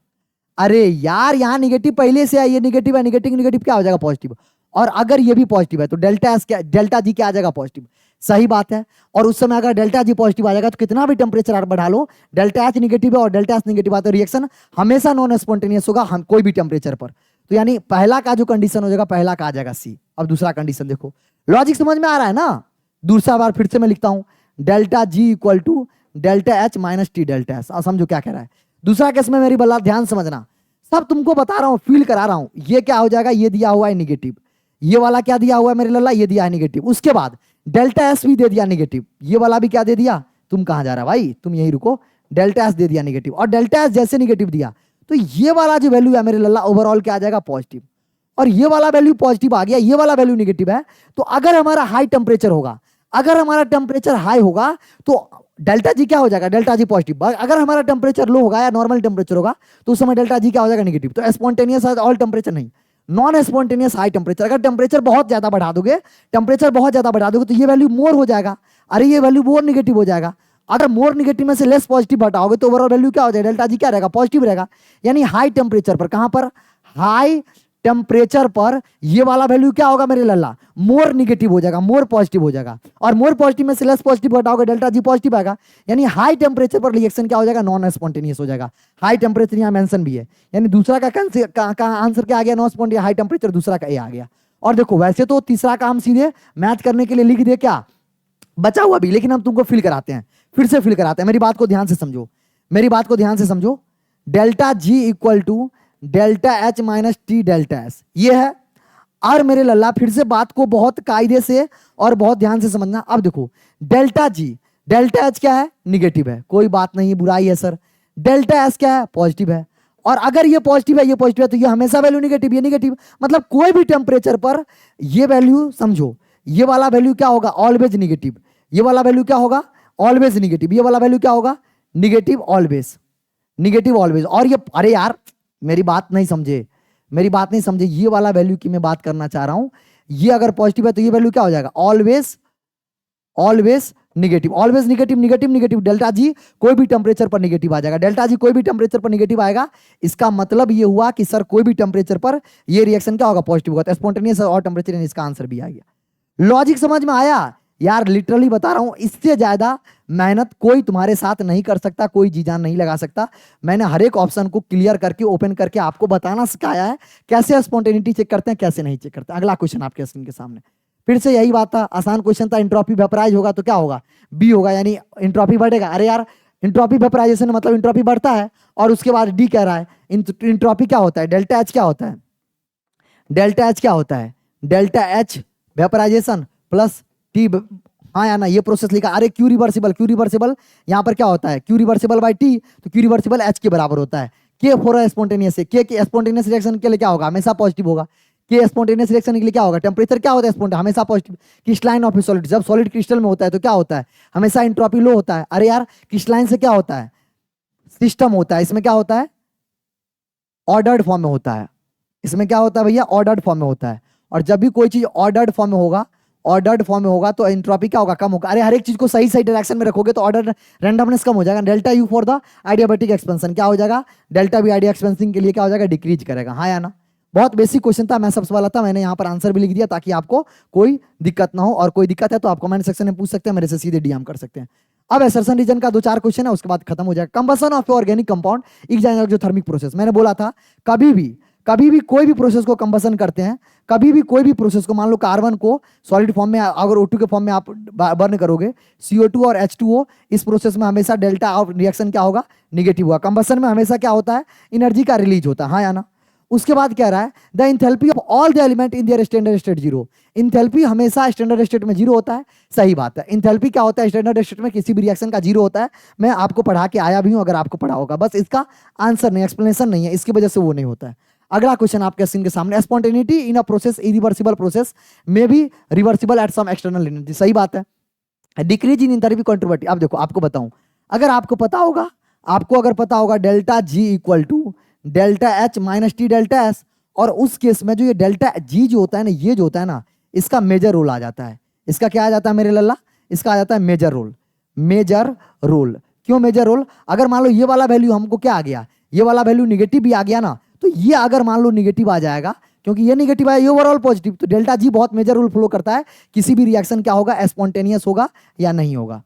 अरे यार यहाँ निगेटिव पहले से है, ये निगेटिव है, निगेटिव निगेटिव क्या हो जाएगा? पॉजिटिव। और अगर ये भी पॉजिटिव है तो डेल्टा एस क्या, डेल्टा जी क्या आ जाएगा? पॉजिटिव। सही बात है। और उस समय अगर डेल्टा जी पॉजिटिव आ जाएगा तो कितना भी टेम्परेचर आप बढ़ा लो, डेल्टा एच निगेटिव है और डेल्टा एस निगेटिव आता है, रिएक्शन हमेशा नॉन स्पॉन्टेनियस होगा, हम कोई भी टेम्परेचर पर। तो यानी पहला का जो कंडीशन हो जाएगा, पहला का आ जाएगा सी। अब दूसरा कंडीशन देखो, लॉजिक समझ में आ रहा है ना? दूसरा बार फिर से मैं लिखता हूं, delta G equal to delta H minus T delta S. समझो क्या कह रहा है दूसरा केस में, मेरी बल्ला ध्यान समझना, सब तुमको बता रहा हूं, फील करा रहा हूं। ये क्या हो जाएगा? ये दिया हुआ है निगेटिव, ये वाला क्या दिया हुआ है मेरे लल्ला? ये दिया है निगेटिव। उसके बाद डेल्टा एस भी दे दिया निगेटिव, ये वाला भी क्या दे दिया? तुम कहां जा रहा भाई, तुम यहीं रुको। डेल्टा एस दे दिया निगेटिव, और डेल्टा एस जैसे निगेटिव दिया तो ये वाला जो वैल्यू है मेरे लल्ला, ओवरऑल क्या आ जाएगा? पॉजिटिव। और ये वाला वैल्यू पॉजिटिव आ गया, ये वाला वैल्यू निगेटिव है, तो अगर हमारा हाई टेम्परेचर होगा, अगर हमारा टेम्परेचर हाई होगा तो डेल्टा जी क्या हो जाएगा? Delta G positive. अगर हमारा टेम्परेचर लो होगा या नॉर्मल टेम्परेचर होगा तो उस समय डेल्टा जी क्या हो जाएगा? निगेटिव। तो स्पॉन्टेनियस ऑल टेम्परेचर नहीं, नॉन स्पॉन्टेनियस हाई टेम्परेचर। अगर टेम्परेचर बहुत ज्यादा बढ़ा दोगे, टेम्परेचर बहुत ज्यादा बढ़ा दोगे तो ये वैल्यू मोर हो जाएगा, अरे ये वैल्यू मोर निगेटिव हो जाएगा। अगर मोर निगेटिव में से लेस पॉजिटिव हटाओगे तो ओवरऑल वैल्यू क्या हो जाएगा? डेल्टा जी क्या रहेगा? पॉजिटिव रहेगा। यानी हाई टेम्परेचर पर, कहां पर? हाई टेम्परेचर पर ये वाला वैल्यू क्या होगा मेरे लल्ला? मोर निगेटिव हो जाएगा, मोर पॉजिटिव हो जाएगा। और मोर पॉजिटिव में से लेस पॉजिटिव हटाओगे, डेल्टा जी पॉजिटिव आएगा। यानी हाई टेम्परेचर पर रिएक्शन क्या हो जाएगा? नॉन स्पॉन्टेनियस हो जाएगा। हाई टेम्परेचर यहाँ मेंशन भी है, यानी दूसरा का आंसर क्या आ गया? नॉन स्पॉन्टेनियस हाई टेम्परेचर, दूसरा का ए आ गया। और देखो वैसे तो तीसरा का हम सीधे मैथ करने के लिए लिख दे, क्या बचा हुआ भी, लेकिन हम तुमको फील कराते हैं, फिर से फील कराते हैं। मेरी बात को ध्यान से समझो, मेरी बात को ध्यान से समझो। Delta G equal to delta H minus T delta S, ये है। और मेरे लल्ला फिर से बात को बहुत कायदे से और बहुत ध्यान से समझना। अब देखो डेल्टा जी, डेल्टा एच क्या है? निगेटिव है, कोई बात नहीं, बुराई है सर। डेल्टा एस क्या है? पॉजिटिव है। और अगर ये पॉजिटिव है, ये पॉजिटिव है, तो ये हमेशा वैल्यू निगेटिव, ये निगेटिव। मतलब कोई भी टेम्परेचर पर ये वैल्यू समझो, ये वाला वैल्यू क्या होगा? Always negative. ये वाला वैल्यू क्या होगा? Always negative. ये वाला वैल्यू क्या होगा? Negative always, negative always. और ये, अरे यार मेरी बात नहीं समझे, मेरी बात नहीं समझे, ये वाला वैल्यू की मैं बात करना चाह रहा हूं। ये अगर पॉजिटिव है तो ये वैल्यू क्या हो जाएगा? Always, always negative, always negative, negative negative. Delta G कोई भी टेम्परेचर पर निगेटिव आ जाएगा, डेल्टा जी कोई भी टेम्परेचर पर निगेटिव आएगा। इसका मतलब ये हुआ कि सर कोई भी टेम्परेचर पर ये रिएक्शन क्या होगा? पॉजिटिव होगा। स्पॉन्टेनियस और टेम्परेचर, इसका आंसर भी आ गया। लॉजिक समझ में आया? यार लिटरली बता रहा हूं, इससे ज्यादा मेहनत कोई तुम्हारे साथ नहीं कर सकता, कोई जी जान नहीं लगा सकता। मैंने हर एक ऑप्शन को क्लियर करके, ओपन करके आपको बताना सिखाया है, कैसे स्पॉन्टेनिटी चेक करते हैं, कैसे नहीं चेक करते हैं। अगला क्वेश्चन आपके स्क्रीन के सामने, फिर से यही बात था, आसान क्वेश्चन था। एंट्रोपी वेपराइज होगा तो क्या होगा? बी होगा, यानी एंट्रोपी बढ़ेगा। अरे यार एंट्रोपी वेपराइजेशन मतलब एंट्रोपी बढ़ता है, और उसके बाद डी कह रहा है एंट्रोपी क्या होता है? डेल्टा एच क्या होता है? डेल्टा एच क्या होता है? Delta H vaporisation plus T हाँ या ना, ये प्रोसेस लिखा। अरे क्यू रिवर्सिबल यहाँ पर क्या होता है, क्यू रिवर्सिबल बाई टी, तो क्यू रिवर्सिबल एच के बराबर होता है। के फॉर स्पॉन्टेनियस है, के स्पॉन्टेनियस रिएक्शन के लिए क्या होगा, हमेशा पॉजिटिव होगा। के स्पॉन्टेनियस रिएक्शन के लिए क्या होगा, टेम्परेचर क्या होता है स्पॉन्टेनियस, हमेशा पॉजिटिव। क्रिस्टलाइन ऑफ सॉलिड, जब सॉलिड क्रिस्टल में होता है तो क्या होता है, हमेशा एंट्रोपी लो होता है। अरे यार क्रिस्टलाइन से क्या होता है, सिस्टम होता है, इसमें क्या होता है, ऑर्डर्ड फॉर्म में होता है। इसमें क्या होता है भैया, ऑर्डर्ड फॉर्म में होता है। और जब भी कोई चीज ऑर्डर्ड फॉर्म में होगा, ऑर्डर्ड फॉर्म में होगा तो एंट्रोपी क्या होगा, कम होगा। अरे हर एक चीज को सही सही डायरेक्शन में रखोगे तो ऑर्डर रैंडमनेस कम हो जाएगा। Delta U for the adiabatic expansion क्या हो जाएगा, डेल्टा बी आइडिया एक्सपेंशन के लिए क्या हो जाएगा, डिक्रीज करेगा। हाँ या ना, बहुत बेसिक क्वेश्चन था, मैं सबसे वाला था, मैंने यहाँ पर आंसर भी लिख दिया ताकि आपको कोई दिक्कत ना हो। और कोई दिक्कत है तो आप कमेंट सेक्शन में पूछ सकते हैं, मेरे से सीधे डीएम कर सकते हैं। अब एसर्शन रीजन का 2-4 क्वेश्चन है, उसके बाद खत्म हो जाएगा। Combustion of organic compound exothermic process, मैंने बोला था कभी भी कोई भी प्रोसेस को कंबसन करते हैं, कभी भी कोई भी प्रोसेस को, मान लो कार्बन को सॉलिड फॉर्म में अगर O2 के फॉर्म में आप बर्न करोगे, CO2 और H2O, इस प्रोसेस में हमेशा डेल्टा ऑफ रिएक्शन क्या होगा, निगेटिव होगा। कंबसन में हमेशा क्या होता है, एनर्जी का रिलीज होता है। हाँ या ना। उसके बाद कह रहा है the enthalpy of all the element in their standard state zero, enthalpy हमेशा स्टैंडर्ड स्टेट में जीरो होता है। सही बात है, इंथैल्पी क्या होता है, स्टैंडर्ड स्टेट में किसी भी रिएक्शन का जीरो होता है। मैं आपको पढ़ा के आया भी हूं, अगर आपको पढ़ा होगा, बस इसका आंसर नहीं, एक्सप्लेनेशन नहीं है, इसकी वजह से वो नहीं होता है। अगला क्वेश्चन आपके स्क्रीन के सामने, spontaneity in a process irreversible process may be reversible at some external energy. सही बात है। डिक्रीज इन इंथैल्पी कंट्रीब्यूटिव, अब देखो आपको बताऊं, अगर आपको पता होगा delta G equal to delta H minus T delta S, और उस केस में जो ये डेल्टा जी जो होता है ना, ये जो होता है ना, इसका मेजर रोल आ जाता है। इसका क्या आ जाता है मेरे लल्ला, इसका आ जाता है मेजर रोल। मेजर रोल क्यों मेजर रोल, अगर मान लो ये वाला वैल्यू हमको क्या आ गया, ये वाला वैल्यू निगेटिव भी आ गया ना, तो ये अगर मान लो निगेटिव आ जाएगा, क्योंकि ये निगेटिव आया, ये ओवरऑल पॉजिटिव, तो डेल्टा जी बहुत मेजर रोल फ्लो करता है। किसी भी रिएक्शन क्या होगा, स्पॉन्टेनियस होगा या नहीं होगा।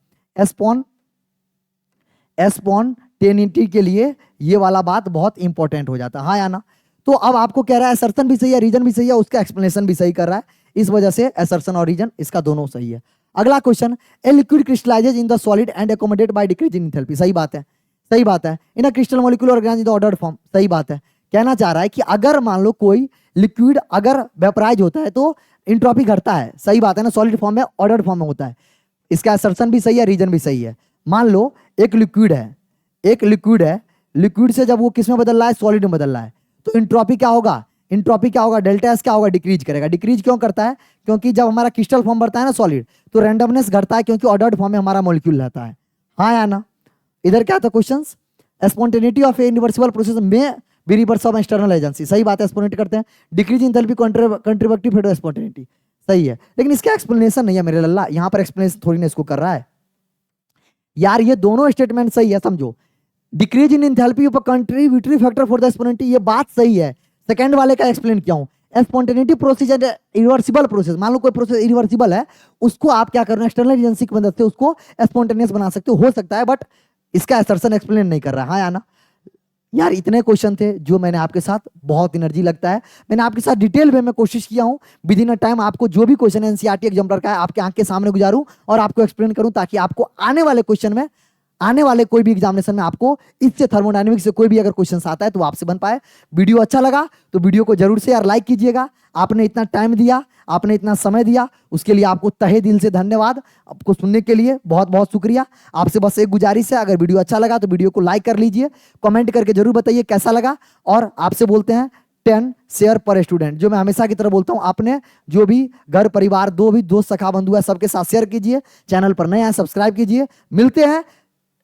स्पॉन्टेनिटी के लिए ये वाला बात बहुत इंपॉर्टेंट हो जाता है। हाँ या ना। तो अब आपको कह रहा है असर्शन भी सही है, रीजन भी सही है, उसका एक्सप्लेनेशन भी सही कर रहा है, इस वजह से असर्शन और रीजन इसका दोनों सही है। अगला question, a liquid crystallizes in the solid and accommodate by decrease in enthalpy. सही बात है, सही बात है। In a crystal molecule organize in the ordered form. सही बात है। कहना चाह रहा है कि अगर मान लो कोई लिक्विड अगर वेपराइज होता है तो इंट्रोपी घटता है। सही बात है ना, सॉलिड फॉर्म में ऑर्डर्ड फॉर्म में होता है। इसका असर्शन भी सही है, रीजन भी सही है। मान लो एक लिक्विड है, लिक्विड से जब वो किस में बदल रहा है, सॉलिड में बदल रहा है, तो इंट्रोपी क्या होगा, डेल्टा एस क्या होगा, डिक्रीज करेगा। डिक्रीज क्यों करता है, क्योंकि जब हमारा क्रिस्टल फॉर्म बढ़ता है ना सॉलिड, तो रैंडमनेस घटता है, क्योंकि ऑर्डर्ड फॉर्म में हमारा मॉलिक्यूल रहता है। हाँ या ना। इधर क्या था question, spontaneity of a irreversible process में be reverse of external agency. सही बात है, स्पॉन्टेनिटी करते हैं। Decrease in enthalpy contributive factor spontaneity. सही है, लेकिन इसका एक्सप्लेनेशन नहीं है मेरे लल्ला, यहां पर एक्सप्लेनेशन थोड़ी ना इसको कर रहा है यार। ये दोनों स्टेटमेंट सही है, समझो। Decrease in enthalpy of contributory factor for the spontaneity, ये बात सही है। सेकंड वाले का एक्सप्लेन किया हूं। Spontaneity process and irreversible process, मान लो कोई प्रोसेस इरिवर्सिबल है, उसको आप क्या करना, एक्सटर्नल एजेंसी की मदद से उसको स्पॉन्टेनियस बना सकते हो सकता है, बट इसका असर्शन एक्सप्लेन नहीं कर रहा है। हाँ या ना। यार इतने क्वेश्चन थे जो मैंने आपके साथ, बहुत एनर्जी लगता है, मैंने आपके साथ डिटेल में मैं कोशिश किया हूं विद इन अ टाइम आपको जो भी क्वेश्चन एनसीईआरटी एग्जामिनर का है आपके आंख के सामने गुजारूं और आपको एक्सप्लेन करूं, ताकि आपको आने वाले क्वेश्चन में, आने वाले कोई भी एग्जामिनेशन में आपको इससे थर्मोडायनेमिक्स से कोई भी अगर क्वेश्चन आता है तो आपसे बन पाए। वीडियो अच्छा लगा तो वीडियो को जरूर से यार लाइक कीजिएगा। आपने इतना टाइम दिया, आपने इतना समय दिया, उसके लिए आपको तहे दिल से धन्यवाद। आपको सुनने के लिए बहुत बहुत शुक्रिया। आपसे बस एक गुजारिश है, अगर वीडियो अच्छा लगा तो वीडियो को लाइक कर लीजिए, कमेंट करके जरूर बताइए कैसा लगा। और आपसे बोलते हैं 10 शेयर पर स्टूडेंट, जो मैं हमेशा की तरह बोलता हूं, आपने जो भी घर परिवार, दो भी दोस्त सखा बंधु है, सबके साथ शेयर कीजिए। चैनल पर नए हैं सब्सक्राइब कीजिए। मिलते हैं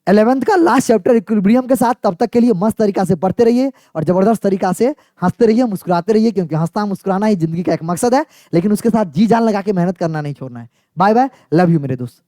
11th का लास्ट चैप्टर इक्विलिब्रियम के साथ। तब तक के लिए मस्त तरीका से पढ़ते रहिए और जबरदस्त तरीका से हंसते रहिए, मुस्कुराते रहिए, क्योंकि हंसना मुस्कुराना ही जिंदगी का एक मकसद है, लेकिन उसके साथ जी जान लगा के मेहनत करना नहीं छोड़ना है। बाय बाय, लव यू मेरे दोस्त।